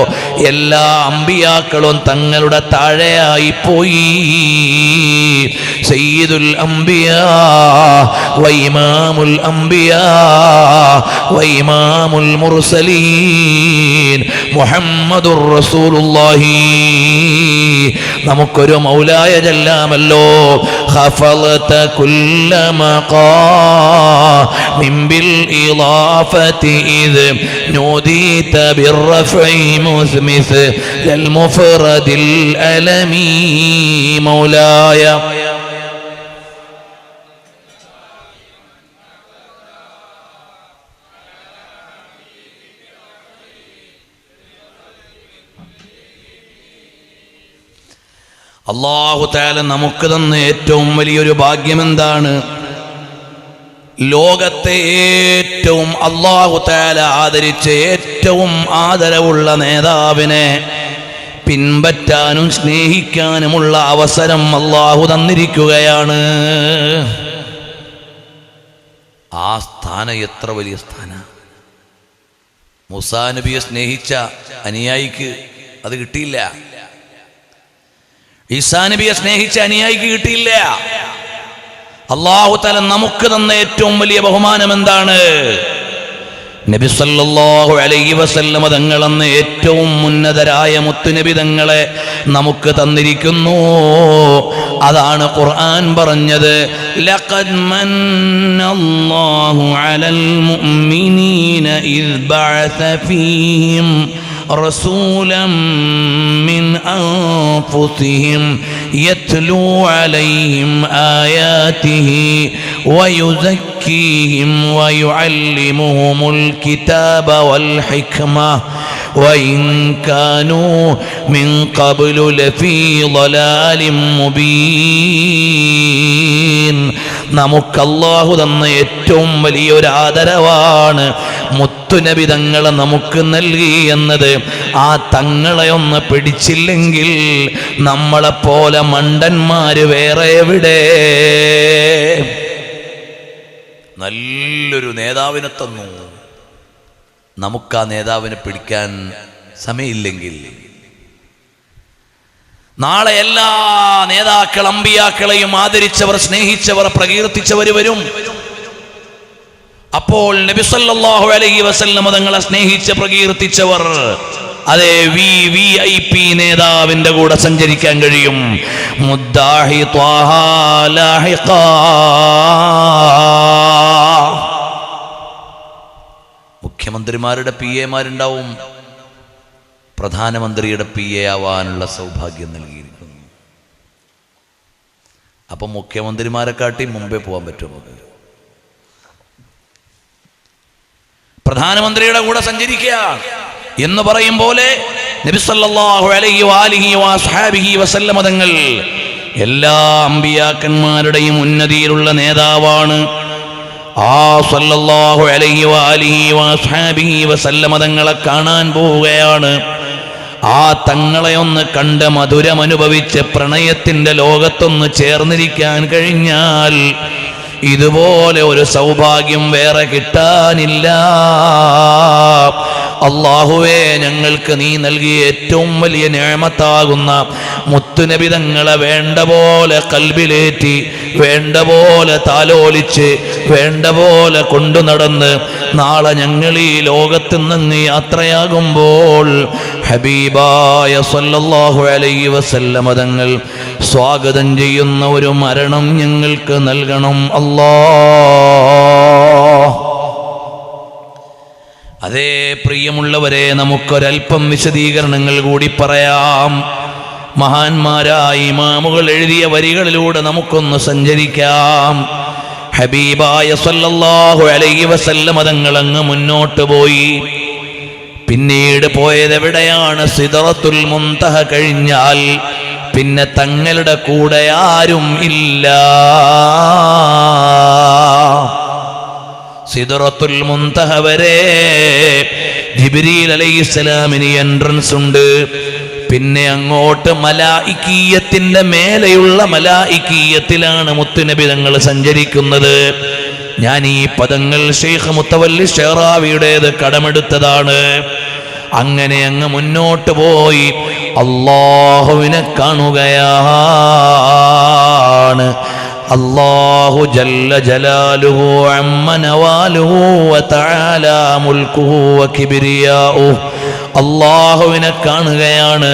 എല്ലാ അമ്പിയാക്കളും തങ്ങളുടെ താഴെയായി പോയി. സയ്യിദുൽ അംബിയാ വഇമാമുൽ അംബിയാ വഇമാമുൽ മുർസലീൻ മുഹമ്മദുർ റസൂലുള്ളാഹി. നമുക്കൊരു മൗലായ ജല്ലാമല്ലോ. ഖഫളത കുല്ല മഖാമിൻ ബിൽ ഇളാഫതി ഇദ് നൂദീത ബിർറഫഇ മിസ്ലൽ മുഫ്റദിൽ അലമീ. മൗലായ അല്ലാഹു തആല നമുക്ക് തന്ന ഏറ്റവും വലിയൊരു ഭാഗ്യം എന്താണ്? ലോകത്തെ ഏറ്റവും അല്ലാഹു തആല ആദരിച്ച ഏറ്റവും ആദരവുള്ള നേതാവിനെ പിൻപറ്റാനും സ്നേഹിക്കാനുമുള്ള അവസരം അല്ലാഹു തന്നിരിക്കുകയാണ്. ആ സ്ഥാനം എത്ര വലിയ സ്ഥാനം! മൂസാ നബിയെ സ്നേഹിച്ച അനുയായിക്ക് അത് കിട്ടിയില്ല. ഈസാ നബിയെ സ്നേഹിച്ച അനുയായിക്ക് കിട്ടിയില്ല. അല്ലാഹു തആല നമുക്ക് തന്ന ഏറ്റവും വലിയ ബഹുമാനം എന്താണ്? നബി സല്ലല്ലാഹു അലൈഹി വസല്ലമ തങ്ങളെന്ന ഏറ്റവും ഉന്നതരായ മുത്തുനബി തങ്ങളെ നമുക്ക് തന്നിരിക്കുന്നു. അതാണ് ഖുർആൻ പറഞ്ഞത്, ലഖദ് മന്നല്ലാഹു അലൽ മുഅ്മിനീന ഇദ് ബഅസ ഫീഹിം رسولا من أنفسهم يتلو عليهم آياته ويزكيهم ويعلمهم الكتاب والحكمة وإن كانوا من قبل لفي ضلال مبين. നമുക്ക് അല്ലാഹു തന്ന ഏറ്റവും വലിയൊരു ആദരവാണ് മുത്തുനബി തങ്ങളെ നമുക്ക് നൽകി എന്നത് ആ തങ്ങളെ ഒന്ന് പിടിച്ചില്ലെങ്കിൽ നമ്മളെപ്പോലെ മണ്ടന്മാര് വേറെ എവിടെ? നല്ലൊരു നേതാവിനെ തന്നു, നമുക്ക് ആ നേതാവിനെ പിടിക്കാൻ സമയമില്ലെങ്കിൽ നാളെ എല്ലാ നേതാക്കൾ അമ്പിയാക്കളെയും ആദരിച്ചവർ, സ്നേഹിച്ചവർ, പ്രകീർത്തിച്ചവർ വരും. അപ്പോൾ നബി സല്ലല്ലാഹു അലൈഹി വസല്ലം തങ്ങളെ സ്നേഹിച്ച് പ്രകീർത്തിച്ചവർ അതേ VIP നേതാവിന്റെ കൂടെ സഞ്ചരിക്കാൻ കഴിയും. മുദ്ദാഹി ത്വാഹ ലാഹിഖ. മുഖ്യമന്ത്രിമാരുടെ PA മാരുണ്ടാവും, പ്രധാനമന്ത്രിയുടെ PA ആവാനുള്ള സൗഭാഗ്യം നൽകിയിരിക്കുന്നു. അപ്പം മുഖ്യമന്ത്രിമാരെക്കാട്ടി മുമ്പേ പോകാൻ പറ്റുമോ? പ്രധാനമന്ത്രിയുടെ കൂടെ സഞ്ചരിക്കുക എന്ന് പറയും പോലെ നബി സല്ലല്ലാഹു അലൈഹി വസല്ലം വസല്ലമ തങ്ങൾ എല്ലാ അമ്പിയാക്കന്മാരുടെയും ഉന്നതിയിലുള്ള നേതാവാണ്. ആ സല്ലല്ലാഹു അലൈഹി വസല്ലമ തങ്ങളെ കാണാൻ പോവുകയാണ്. ആ തങ്ങളെ ഒന്ന് കണ്ട് മധുരമനുഭവിച്ച് പ്രണയത്തിന്റെ ലോകത്തൊന്ന് ചേർന്നിരിക്കാൻ കഴിഞ്ഞാൽ ഇതുപോലെ ഒരു സൗഭാഗ്യം വേറെ കിട്ടാനില്ല. അല്ലാഹുവേ, ഞങ്ങൾക്ക് നീ നൽകിയ ഏറ്റവും വലിയ നിഅമത്താകുന്ന മുത്തുനബി തങ്ങളെ വേണ്ട പോലെ കൽബിലേറ്റി, വേണ്ട പോലെ താലോലിച്ച്, വേണ്ട പോലെ കൊണ്ടു നടന്ന് നാളെ ഞങ്ങൾ ഈ ലോകത്ത് നിന്ന് യാത്രയാകുമ്പോൾ ഹബീബായ സല്ലല്ലാഹു അലൈഹി വസല്ലം തങ്ങൾ സ്വാഗതം ചെയ്യുന്ന ഒരു മരണം ഞങ്ങൾക്ക് നൽകണം അല്ലാഹ്. അതേ പ്രിയമുള്ളവരെ, നമുക്കൊരൽപ്പം വിശദീകരണങ്ങൾ കൂടി പറയാം. മഹാന്മാരായ ഇമാമുകൾ എഴുതിയ വരികളിലൂടെ നമുക്കൊന്ന് സഞ്ചരിക്കാം. ഹബീബായ സല്ലല്ലാഹു അലൈഹി വസല്ലം തങ്ങൾ അങ്ങ് മുന്നോട്ട് പോയി. പിന്നീട് പോയത് എവിടെയാണ്? സിദ്റത്തുൽ മുൻതഹ കഴിഞ്ഞാൽ പിന്നെ തങ്ങളുടെ കൂടെ ആരും ഇല്ല. സിദ്റത്തുൽ മുൻതഹ വരെ ജിബ്രീൽ അലൈഹിസ്സലാമിന് എൻട്രൻസ് ഉണ്ട്. പിന്നെ അങ്ങോട്ട് മലായിക്കീയത്തിന്റെ മേലെയുള്ള മലായിക്കീയത്തിലാണ് മുത്തുനബി തങ്ങൾ സഞ്ചരിക്കുന്നത്. ഞാൻ ഈ പദങ്ങൾ ശൈഖ് മുത്തവല്ലി ഷെറാവിയുടേത് കടമെടുത്തതാണ്. അങ്ങനെ അങ്ങ് മുന്നോട്ട് പോയി അല്ലാഹുവിനെ കാണുകയാണ്. അല്ലാഹു ജല്ല ജലാലുഹു അമ്മ നവാലുഹു വതആല മുൽക്കുഹു വകിബ്രിയാഉഹു. അല്ലാഹുവിനെ കാണുകയാണ്.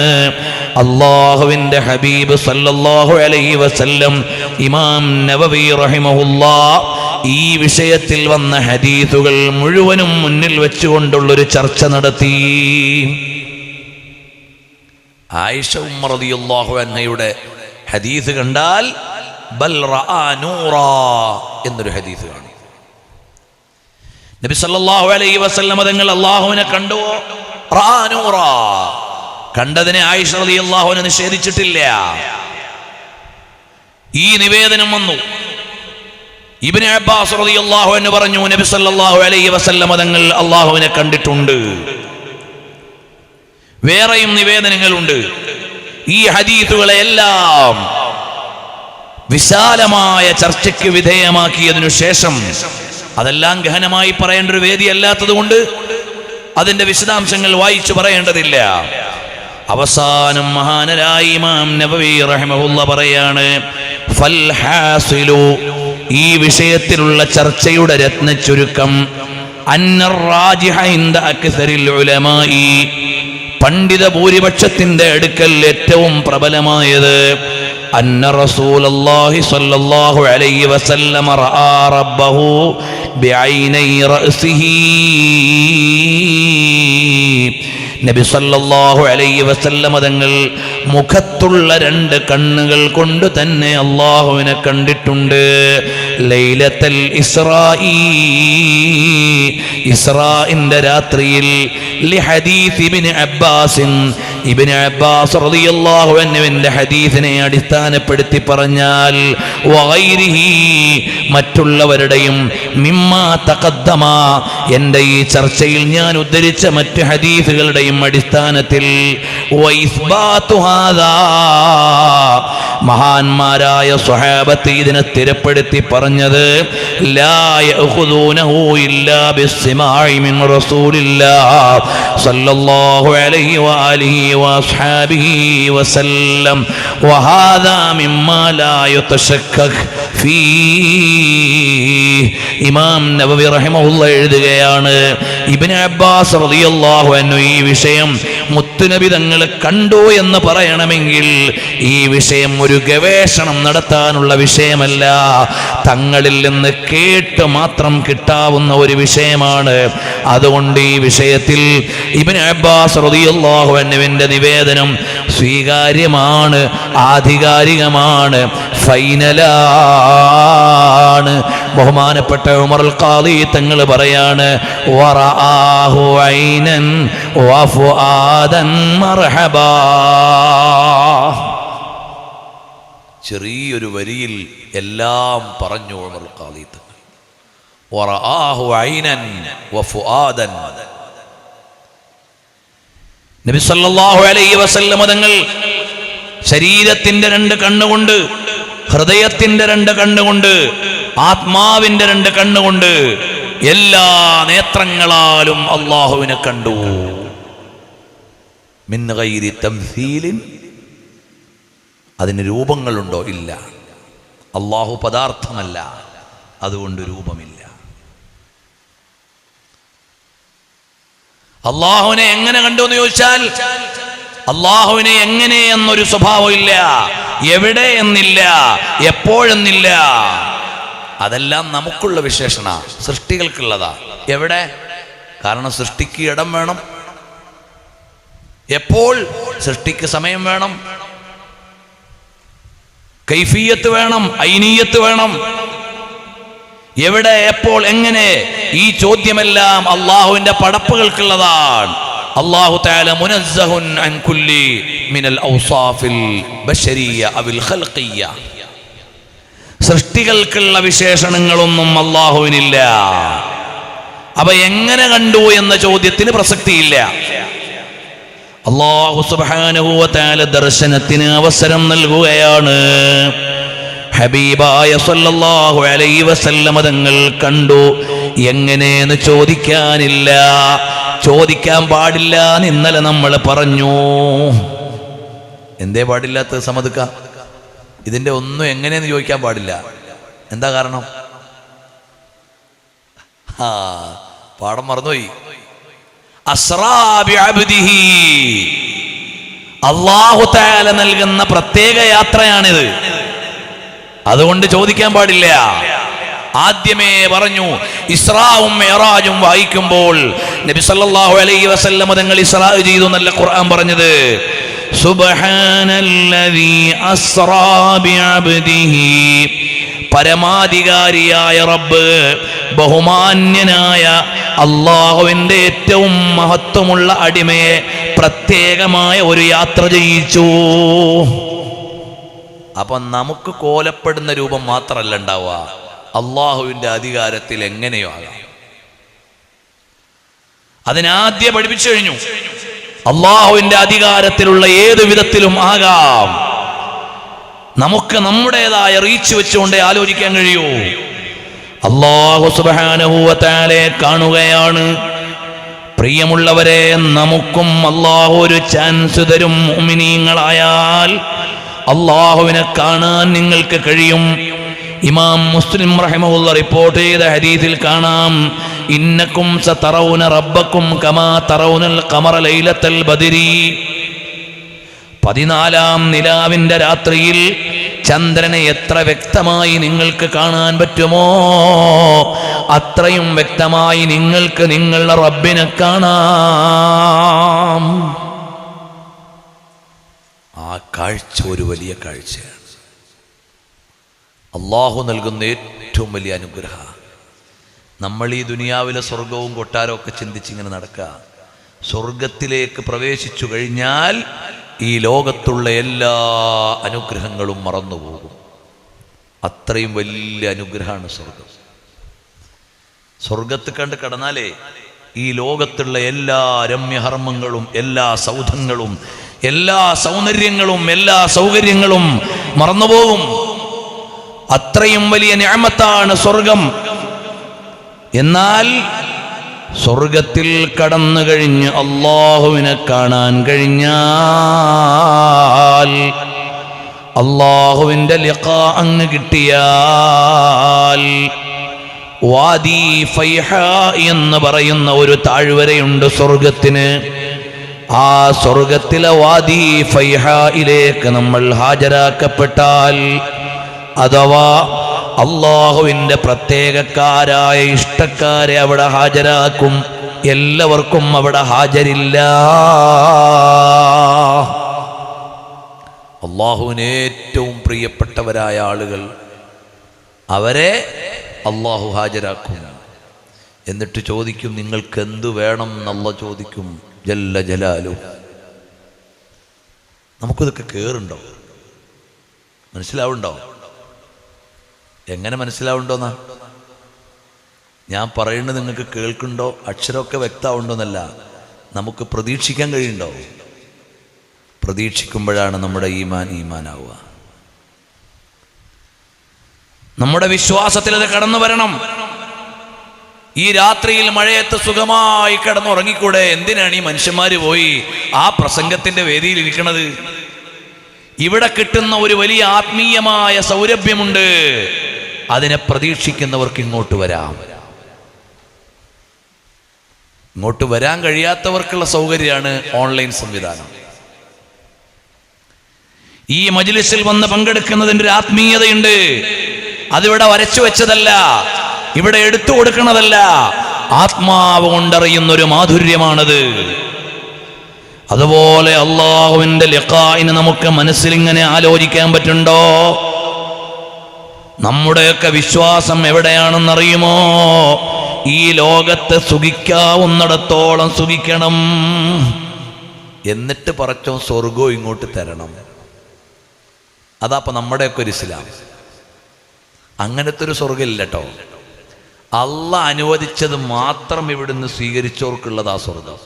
അല്ലാഹുവിൻ്റെ ഹബീബ് സല്ലല്ലാഹു അലൈഹി വസല്ലം ഇമാം നവവി റഹിമഹുല്ലാഹ് ഈ വിഷയത്തിൽ വന്ന ഹദീസുകൾ മുഴുവനും മുന്നിൽ വെച്ചുകൊണ്ടുള്ളൊരു ചർച്ച നടത്തി. ആയിഷ ഉമ്മ റളിയല്ലാഹു അൻഹയുടെ ഹദീസ് കണ്ടാൽ ബൽ റആ നൂറാ എന്നൊരു ഹദീസ് കാണും. നബി സല്ലല്ലാഹു അലൈഹി വസല്ലം തങ്ങൾ അല്ലാഹുവിനെ കണ്ടു. റആ നൂറാ, കണ്ടതിനെ ആയിഷ റളിയല്ലാഹു അൻഹ നിഷേധിച്ചിട്ടില്ല. ഈ നിവേദനം വന്നു. ഇബ്നു അബ്ബാസ് റളിയല്ലാഹു അൻഹു പറഞ്ഞു, നബി സല്ലല്ലാഹു അലൈഹി വസല്ലം തങ്ങൾ അല്ലാഹുവിനെ കണ്ടിട്ടുണ്ട്. വേറെയും നിവേദനങ്ങളുണ്ട്. ഈ ഹദീസുകളെല്ലാം വിശാലമായ ചർച്ചയ്ക്ക് വിധേയമാക്കിയതിനു ശേഷം, അതെല്ലാം ഗഹനമായി പറയേണ്ട ഒരു വേദി അല്ലാത്തത് കൊണ്ട് അതിന്റെ വിശദാംശങ്ങൾ വായിച്ചു പറയേണ്ടതില്ല. അവസാനം മഹാനരായ ഇമാം നബവി റഹിമഹുല്ലാഹ് പറയാണ്, ഫൽ ഹാസിലു, ഈ വിഷയത്തിലുള്ള ചർച്ചയുടെ രത്നച്ചുരുക്കം, അന്നർ റാജിഹ ഇൻദ അക്സരിൽ ഉലമായി, പണ്ഡിത ഭൂരിപക്ഷത്തിന്റെ അടുക്കൽ ഏറ്റവും പ്രബലമായത്, അന്ന റസൂലുള്ളാഹി സ്വല്ലല്ലാഹു അലൈഹി വസല്ലം റആ റബ്ബഹു ബിഐനൈ റഅസിഹി, നബി സല്ലല്ലാഹു അലൈഹി വസല്ലം തങ്ങൾ മുഖത്തുള്ള രണ്ട് കണ്ണുകൾ കൊണ്ട് തന്നെ അല്ലാഹുവിനെ കണ്ടിട്ടുണ്ട്. ലൈലത്തുൽ ഇസ്രാഈ, ഇസ്രാഇന്റെ രാത്രിയിൽ. ലിഹദീസ് ഇബ്നു അബ്ബാസ്, ഇബ്നു അബ്ബാസ് റളിയല്ലാഹു അൻഹുവിന്റെ ഹദീസിനെ അടിസ്ഥാനപ്പെടുത്തി പറഞ്ഞാൽ വഗൈരിഹി മറ്റുള്ളവരുടെയും മിമ്മാ തഖദ്ദമ എൻ്റെ ഈ ചർച്ചയിൽ ഞാൻ ഉദ്ധരിച്ച മറ്റ് ഹദീസുകളുടെയും അടിസ്ഥാനത്തിൽ വഇസ്ബാതു ഹാദാ മഹാന്മാരായ സ്വഹാബത്ത് ഇതിനെ സ്ഥിരപ്പെടുത്തി പറഞ്ഞത് ലാ യഖുദൂനഹു ഇല്ലാ ബിസ്സിമാഇ മിൻ റസൂലില്ലാഹ് സല്ലല്ലാഹു അലൈഹി വആലിഹി വഅസ്ഹാബിഹി വസല്ലം വഹാദാ മിമ്മാ ലാ യുതശക്കക് ഫീഹി. ഇമാം നവവി റഹിമഹുല്ലാഹ് എഴുതുകയാണ്, ഇബ്നു അബ്ബാസ് റളിയല്ലാഹു അൻഹു ഈ വിഷയം മുത്തുനബി തങ്ങൾ കണ്ടു എന്ന് പറയണമെങ്കിൽ ഈ വിഷയം ഒരു ഗവേഷണം നടത്താനുള്ള വിഷയമല്ല, തങ്ങളിൽ നിന്ന് കേട്ട് മാത്രം കിട്ടാവുന്ന ഒരു വിഷയമാണ്. അതുകൊണ്ട് ഈ വിഷയത്തിൽ ഇബ്നു അബ്ബാസ് റളിയല്ലാഹു അൻഹുവിന്റെ നിവേദനം സ്വീകാര്യമാണ്, ആധികാരികമാണ്, ഫൈനലാണ്. ബഹുമാനപ്പെട്ട ഉമർ അൽ ഖാദി തങ്ങൾ പറയാണ്, വറആഹു ഐനൻ വഫുആദൻ മർഹബാ. ചെറിയൊരു വരിയിൽ എല്ലാം പറഞ്ഞു ഉമർ അൽ ഖാദി തങ്ങൾ. വറആഹു ഐനൻ വഫുആദൻ. നബി സല്ലല്ലാഹു അലൈഹി വസല്ലം തങ്ങൾ ശരീരത്തിന്റെ രണ്ട് കണ്ണുകൊണ്ട്, ഹൃദയത്തിന്റെ രണ്ട് കണ്ണുകൊണ്ട്, ആത്മാവിന്റെ രണ്ട് കണ്ണുകൊണ്ട്, എല്ലാ നേത്രങ്ങളാലും അള്ളാഹുവിനെ കണ്ടു. മിൻ ഗൈരി തംസീലിൻ, അതിന് രൂപങ്ങളുണ്ടോ? ഇല്ല. അള്ളാഹു പദാർത്ഥമല്ല, അതുകൊണ്ട് രൂപമില്ല. അള്ളാഹുവിനെ എങ്ങനെ കണ്ടു എന്ന് ചോദിച്ചാൽ അള്ളാഹുവിനെ എങ്ങനെ എന്നൊരു സ്വഭാവം ഇല്ല, എവിടെ എന്നില്ല, എപ്പോഴെന്നില്ല. അതെല്ലാം നമുക്കുള്ള വിശേഷണ, സൃഷ്ടികൾക്കുള്ളതാ. എവിടെ? കാരണം സൃഷ്ടിക്ക് ഇടം വേണം, എപ്പോൾ സൃഷ്ടിക്ക് സമയം വേണം, കൈഫിയത്ത് വേണം, ഐനീയത്ത് വേണം. എവിടെ, എപ്പോൾ, എങ്ങനെ? ഈ ചോദ്യമെല്ലാം അള്ളാഹുവിന്റെ പടപ്പുകൾക്കുള്ളതാണ്. അല്ലാഹു തആല മുനസ്സഹുൻ അൻ കുല്ലി മിനൽ ഔസാഫിൽ ബശരിയ്യ അവിൽ ഖൽഖിയ്യ. സൃഷ്ടികൾക്കുള്ള വിശേഷണങ്ങളൊന്നും അള്ളാഹുവിനില്ല. അവ എങ്ങനെ കണ്ടു എന്ന ചോദ്യത്തിന് പ്രസക്തിയില്ല. അല്ലാഹു സുബ്ഹാനഹു വ തആല ദർശനത്തിന് അവസരം നൽകുകയാണ്. ഹബീബായ സല്ലല്ലാഹു അലൈഹി വസല്ലം തങ്ങൾ കണ്ടു. എങ്ങനെയെന്ന് ചോദിക്കാനില്ല, ചോദിക്കാൻ പാടില്ല എന്ന് ഇന്നലെ നമ്മൾ പറഞ്ഞു. എന്തേ പാടില്ലാത്ത സമ്മതിക്ക? ഇതിന്റെ ഒന്നും എങ്ങനെയെന്ന് ചോദിക്കാൻ പാടില്ല. എന്താ കാരണം? പാഠം മറന്നുപോയി. അസ്റാ ബിഅബ്ദിഹി, അല്ലാഹു തആല നൽകുന്ന പ്രത്യേക യാത്രയാണിത്. അതുകൊണ്ട് ചോദിക്കാൻ പാടില്ല. ആദ്യമേ പറഞ്ഞു, ഇസ്രാവും മിഅ്റാജും വായിക്കുമ്പോൾ നബി സല്ലല്ലാഹു അലൈഹി വസല്ലം തങ്ങൾ ഇസ്രാ ചെയ്തു എന്നല്ല ഖുർആൻ പറഞ്ഞത്. സുബ്ഹാനല്ലദീ അസ്റാ ബിഅബ്ദിഹി, പരമാധികാരിയായ റബ്ബ്, ബഹുമാന്യനായ അള്ളാഹുവിന്റെ ഏറ്റവും മഹത്വമുള്ള അടിമയെ പ്രത്യേകമായ ഒരു യാത്ര ചെയ്യിച്ചു. അപ്പൊ നമുക്ക് കോലപ്പെടുന്ന രൂപം മാത്രമല്ല ഉണ്ടാവുക, അള്ളാഹുവിന്റെ അധികാരത്തിൽ എങ്ങനെയോ ആകാം. അതിനാദ്യം പഠിപ്പിച്ചു കഴിഞ്ഞു. അള്ളാഹുവിന്റെ അധികാരത്തിലുള്ള ഏതു വിധത്തിലും ആകാം. നമുക്ക് നമ്മുടേതായ റീച്ച് വെച്ചുകൊണ്ടേ ആലോചിക്കാൻ കഴിയൂ. അല്ലാഹു സുബ്ഹാനഹു വ തആലയെ കാണുകയാണ്. പ്രിയമുള്ളവരെ, നമുക്കും അല്ലാഹു ഒരു ചാൻസ് തരും. മുഅ്മിനീങ്ങളായാൽ അല്ലാഹുവിനെ കാണാൻ നിങ്ങൾക്ക് കഴിയും. ഇമാം മുസ്ലിം റഹിമഹുല്ലാഹ് റിപ്പോർട്ട് ചെയ്ത ഹദീസിൽ കാണാം, ഇന്നക്കും സതറൗന റബ്ബക്കും കമാ തറൗനൽ ഖമറ ലൈലത്തൽ ബദരി. 14-ാം നിലാവിന്റെ രാത്രിയിൽ ചന്ദ്രനെ എത്ര വ്യക്തമായി നിങ്ങൾക്ക് കാണാൻ പറ്റുമോ അത്രയും വ്യക്തമായി നിങ്ങൾക്ക് നിങ്ങളുടെ റബ്ബിനെ കാണാം. ആ കാഴ്ച ഒരു വലിയ കാഴ്ചയാണ്. അള്ളാഹു നൽകുന്ന ഏറ്റവും വലിയ അനുഗ്രഹം. നമ്മൾ ഈ ദുനിയാവിലെ സ്വർഗവും കൊട്ടാരവും ഒക്കെ ചിന്തിച്ചിങ്ങനെ നടക്കുക. സ്വർഗത്തിലേക്ക് പ്രവേശിച്ചു കഴിഞ്ഞാൽ ഈ ലോകത്തുള്ള എല്ലാ അനുഗ്രഹങ്ങളും മറന്നുപോകും. അത്രയും വലിയ അനുഗ്രഹമാണ് സ്വർഗം. സ്വർഗത്ത് കണ്ട് കടന്നാലേ ഈ ലോകത്തുള്ള എല്ലാ രമ്യഹർമ്മങ്ങളും എല്ലാ സൗധങ്ങളും എല്ലാ സൗന്ദര്യങ്ങളും എല്ലാ സൗകര്യങ്ങളും മറന്നുപോകും. അത്രയും വലിയ നിഅമത്താണ് സ്വർഗം. എന്നാൽ സ്വർഗത്തിൽ കടന്നു കഴിഞ്ഞ് അല്ലാഹുവിനെ കാണാൻ കഴിഞ്ഞാൽ, അല്ലാഹുവിൻ്റെ ലിഖാ അങ്ങ് കിട്ടിയാൽ, വാദി ഫൈഹ എന്ന് പറയുന്ന ഒരു താഴ്വരയുണ്ട് സ്വർഗത്തിന്. ആ സ്വർഗത്തിലെ വാദി ഫൈഹയിലേക്ക് നമ്മൾ ഹാജരാക്കപ്പെട്ടാൽ, അഥവാ അല്ലാഹുവിൻ്റെ പ്രത്യേകക്കാരായ ഇഷ്ടക്കാരെ അവിടെ ഹാജരാക്കും. എല്ലാവർക്കും അവിടെ ഹാജരില്ല. അല്ലാഹുവിന് ഏറ്റവും പ്രിയപ്പെട്ടവരായ ആളുകൾ, അവരെ അല്ലാഹു ഹാജരാക്കും. എന്നിട്ട് ചോദിക്കും, നിങ്ങൾക്ക് എന്തു വേണം എന്നല്ല ചോദിക്കും, ജല്ല ജലാലു. നമുക്കിതൊക്കെ കേറുണ്ടോ? മനസ്സിലാവുണ്ടോ? എങ്ങനെ മനസ്സിലാവുണ്ടോന്നാ ഞാൻ പറയുന്നത്? നിങ്ങൾക്ക് കേൾക്കുന്നുണ്ടോ? അക്ഷരമൊക്കെ വ്യക്തമാവുണ്ടോന്നല്ല, നമുക്ക് പ്രതീക്ഷിക്കാൻ കഴിയുന്നുണ്ടോ? പ്രതീക്ഷിക്കുമ്പോഴാണ് നമ്മുടെ ഈമാനാവുക. നമ്മുടെ വിശ്വാസത്തിൽ അത് കടന്നു വരണം. ഈ രാത്രിയിൽ മഴയത്ത് സുഖമായി കിടന്നുറങ്ങിക്കൂടെ? എന്തിനാണ് ഈ മനുഷ്യന്മാര് പോയി ആ പ്രസംഗത്തിന്റെ വേദിയിൽ ഇരിക്കുന്നത്? ഇവിടെ കിട്ടുന്ന ഒരു വലിയ ആത്മീയമായ സൗരഭ്യമുണ്ട്. അതിനെ പ്രതീക്ഷിക്കുന്നവർക്ക് ഇങ്ങോട്ട് വരാം. ഇങ്ങോട്ട് വരാൻ കഴിയാത്തവർക്കുള്ള സൗകര്യമാണ് ഓൺലൈൻ സംവിധാനം. ഈ മജ്ലിസിൽ വന്ന് പങ്കെടുക്കുന്നതിൻ്റെ ഒരു ആത്മീയതയുണ്ട്. അതിവിടെ വരച്ചു വെച്ചതല്ല, ഇവിടെ എടുത്തു കൊടുക്കുന്നതല്ല, ആത്മാവ് കൊണ്ടറിയുന്നൊരു മാധുര്യമാണത്. അതുപോലെ അല്ലാഹുവിൻ്റെ ലിഖാഇനെ നമുക്ക് മനസ്സിലിങ്ങനെ ആലോചിക്കാൻ പറ്റുണ്ടോ? നമ്മുടെയൊക്കെ വിശ്വാസം എവിടെയാണെന്നറിയുമോ? ഈ ലോകത്ത് സുഖിക്കാവുന്നിടത്തോളം സുഖിക്കണം, എന്നിട്ട് പറച്ചോ സ്വർഗവും ഇങ്ങോട്ട് തരണം. അതാപ്പോ നമ്മുടെയൊക്കെ ഒരു ഇസ്ലാം. അങ്ങനത്തെ ഒരു സ്വർഗ്ഗമില്ല കേട്ടോ. അള്ളാഹ് അനുവദിച്ചത് മാത്രം ഇവിടുന്ന് സ്വീകരിച്ചവർക്കുള്ളതാ സ്വർഗം.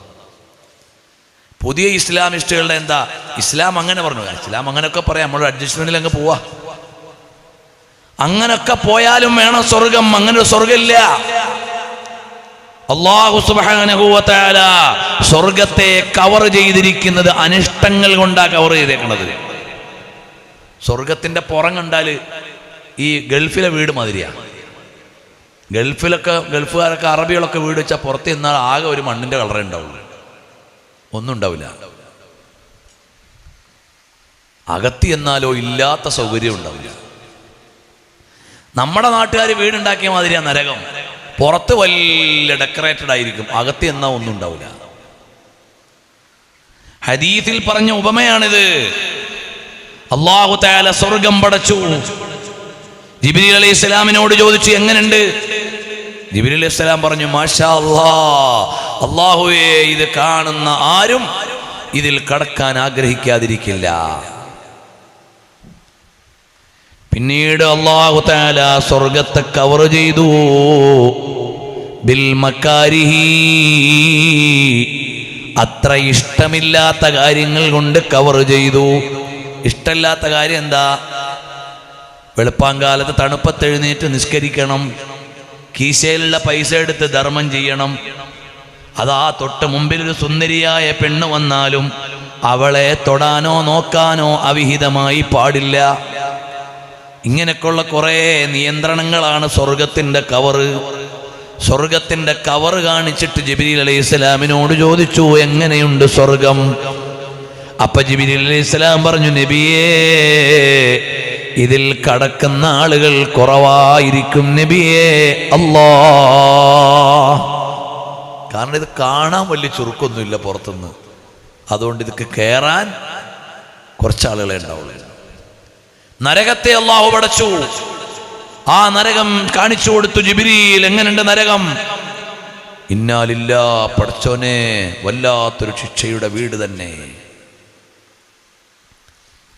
പുതിയ ഇസ്ലാമിസ്റ്റുകളുടെ എന്താ, ഇസ്ലാം അങ്ങനെ പറഞ്ഞു, ഇസ്ലാം അങ്ങനെയൊക്കെ പറയാം, നമ്മൾ അഡ്ജസ്റ്റ്മെന്റിൽ അങ്ങ് പോവാ. അങ്ങനൊക്കെ പോയാലും വേണം സ്വർഗം. അങ്ങനെ ഒരു സ്വർഗ്ഗമില്ല. അല്ലാഹു സുബ്ഹാനഹു വ തആല സ്വർഗത്തെ കവർ ചെയ്തിരിക്കുന്നത് അനിഷ്ടങ്ങൾ കൊണ്ടാ കവർ ചെയ്തേക്കുന്നത്. സ്വർഗത്തിന്റെ പുറം കണ്ടാല് ഈ ഗൾഫിലെ വീട് മാതിരിയാണ്. ഗൾഫുകാരൊക്കെ അറബികളൊക്കെ വീട് വെച്ചാൽ പുറത്ത് നിന്നാൽ ആകെ ഒരു മണ്ണിന്റെ കളറേ ഉണ്ടാവുള്ളൂ, ഒന്നും ഉണ്ടാവില്ല. അകത്തി എന്നാലോ ഇല്ലാത്ത സൗകര്യം ഉണ്ടാവില്ല. നമ്മുടെ നാട്ടുകാർ വീടുണ്ടാക്കിയ മാതിരിയാണ് നരകം. പുറത്ത് വലിയ ഡെക്കറേറ്റഡ് ആയിരിക്കും, അകത്തി എന്നാ ഒന്നും ഉണ്ടാവില്ല. ഹദീസിൽ പറഞ്ഞ ഉപമയാണിത്. അല്ലാഹു തആല സ്വർഗം പടച്ചു. ജിബ്രീൽ അലൈഹിസ്സലാമിനോട് ചോദിച്ചു, എങ്ങനെയുണ്ട്? ജിബ്രീൽ അലൈഹിസ്സലാം പറഞ്ഞു, മാഷാ അല്ലാഹ്, അല്ലാഹുവേ, ഇത് കാണുന്ന ആരും ഇതിൽ കടക്കാൻ ആഗ്രഹിക്കാതിരിക്കില്ല. പിന്നീട് അല്ലാഹു തആല സ്വർഗത്തെ കവർ ചെയ്തു ബിൽ മക്കാരിഹി. അത്ര ഇഷ്ടമില്ലാത്ത കാര്യങ്ങൾ കൊണ്ട് കവർ ചെയ്തു. ഇഷ്ടമില്ലാത്ത കാര്യം എന്താ? വെളുപ്പാങ്കാലത്ത് തണുപ്പത്തെഴുന്നേറ്റ് നിസ്കരിക്കണം, കീശയിലുള്ള പൈസ എടുത്ത് ധർമ്മം ചെയ്യണം. അതാ തൊട്ട് മുമ്പിൽ ഒരു സുന്ദരിയായ പെണ്ണ് വന്നാലും അവളെ തൊടാനോ നോക്കാനോ അവിഹിതമായി പാടില്ല. ഇങ്ങനെയൊക്കെയുള്ള കുറേ നിയന്ത്രണങ്ങളാണ് സ്വർഗത്തിൻ്റെ കവറ്. സ്വർഗത്തിൻ്റെ കവറ് കാണിച്ചിട്ട് ജിബ്രീൽ അലൈഹിസ്സലാമിനോട് ചോദിച്ചു, എങ്ങനെയുണ്ട് സ്വർഗം? അപ്പൊ ജിബ്രീൽ അലൈഹിസ്സലാം പറഞ്ഞു, നബിയേ, ഇതിൽ കടക്കുന്ന ആളുകൾ കുറവായിരിക്കും നബിയേ. അല്ലാഹ്, കാരണം ഇത് കാണാൻ വലിയ ചുരുക്കൊന്നുമില്ല പുറത്തുനിന്ന്, അതുകൊണ്ട് ഇതൊക്കെ കയറാൻ കുറച്ചാളുകളെ ഉണ്ടാവുള്ളൂ. നരകത്തെ അല്ലാഹു പടച്ചു. ആ നരകം കാണിച്ചു കൊടുത്തു ജിബ്രീൽ. എങ്ങനെയുണ്ട് നരകം? ഇന്നാ ലില്ലാഹ്, പടച്ചോനെ, വല്ലാത്തൊരു ശിക്ഷയുടെ വീട് തന്നെ.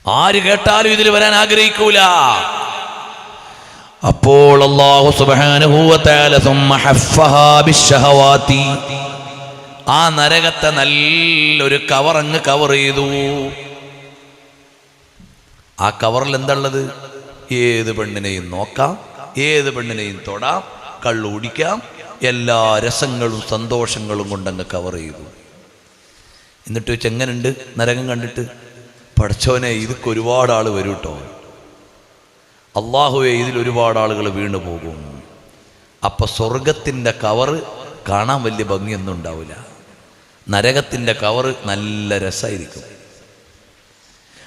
ആര് കേട്ടാലും ഇതിൽ വരാൻ ആഗ്രഹിക്കൂല. അപ്പോൾ അല്ലാഹു സുബ്ഹാനഹു വ തആല സുമ്മ ഹഫ്ഫഹാ ബിശ്ശഹവാതി, ആ നരകത്തെ നല്ലൊരു കവറങ്ങ് കവർ ചെയ്തു. ആ കവറിൽ എന്താ ഉള്ളത്? ഏത് പെണ്ണിനെയും നോക്കാം, ഏത് പെണ്ണിനെയും തൊടാം, കള്ളു കുടിക്കാം, എല്ലാ രസങ്ങളും സന്തോഷങ്ങളും കൊണ്ടങ്ങ് കവർ ചെയ്തു. എന്നിട്ട് വെച്ച് എങ്ങനെയുണ്ട് നരകം കണ്ടിട്ട്? പടച്ചോനെ, ഇതൊക്കെ ഒരുപാട് ആൾ വരും കേട്ടോ, അള്ളാഹുവെ ഇതിൽ ഒരുപാട് ആളുകൾ വീണു പോകും. അപ്പൊ സ്വർഗത്തിൻ്റെ കവറ് കാണാൻ വലിയ ഭംഗിയൊന്നും ഉണ്ടാവില്ല, നരകത്തിൻ്റെ കവറ് നല്ല രസമായിരിക്കും.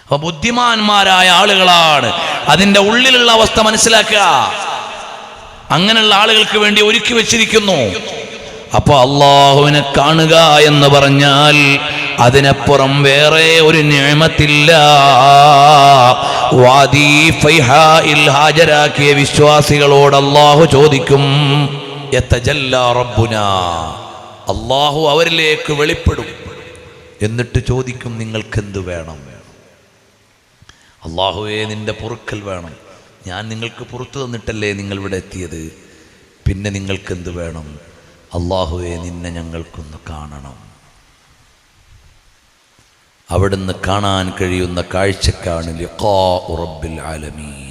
അപ്പൊ ബുദ്ധിമാന്മാരായ ആളുകളാണ് അതിൻ്റെ ഉള്ളിലുള്ള അവസ്ഥ മനസ്സിലാക്കുക. അങ്ങനെയുള്ള ആളുകൾക്ക് വേണ്ടി ഒരുക്കി വെച്ചിരിക്കുന്നു. അപ്പൊ അള്ളാഹുവിനെ കാണുക എന്ന് പറഞ്ഞാൽ അതിനപ്പുറം വേറെ ഒരു നിഅമത്തില്ല. വാദി ഫൈഹായിൽ ഹാജരാക്കിയ വിശ്വാസികളോട് അള്ളാഹു ചോദിക്കും, യതജല്ലാ റബ്ബുനാ, അള്ളാഹു അവരിലേക്ക് വെളിപ്പെടും. എന്നിട്ട് ചോദിക്കും, നിങ്ങൾക്കെന്ത് വേണം? അള്ളാഹുവേ, നിന്റെ പൊറുക്കൽ വേണം, ഞാൻ നിങ്ങൾക്ക് പുറത്തു തന്നിട്ടല്ലേ നിങ്ങൾ ഇവിടെ എത്തിയത്, പിന്നെ നിങ്ങൾക്കെന്ത് വേണം? അള്ളാഹുവേ, നിന്നെ ഞങ്ങൾക്കൊന്ന് കാണണം. അവിടുന്ന് കാണാൻ കഴിയുന്ന കാഴ്ചക്കാണ് ലിഖാഉ റബ്ബിൽ ആലമീൻ.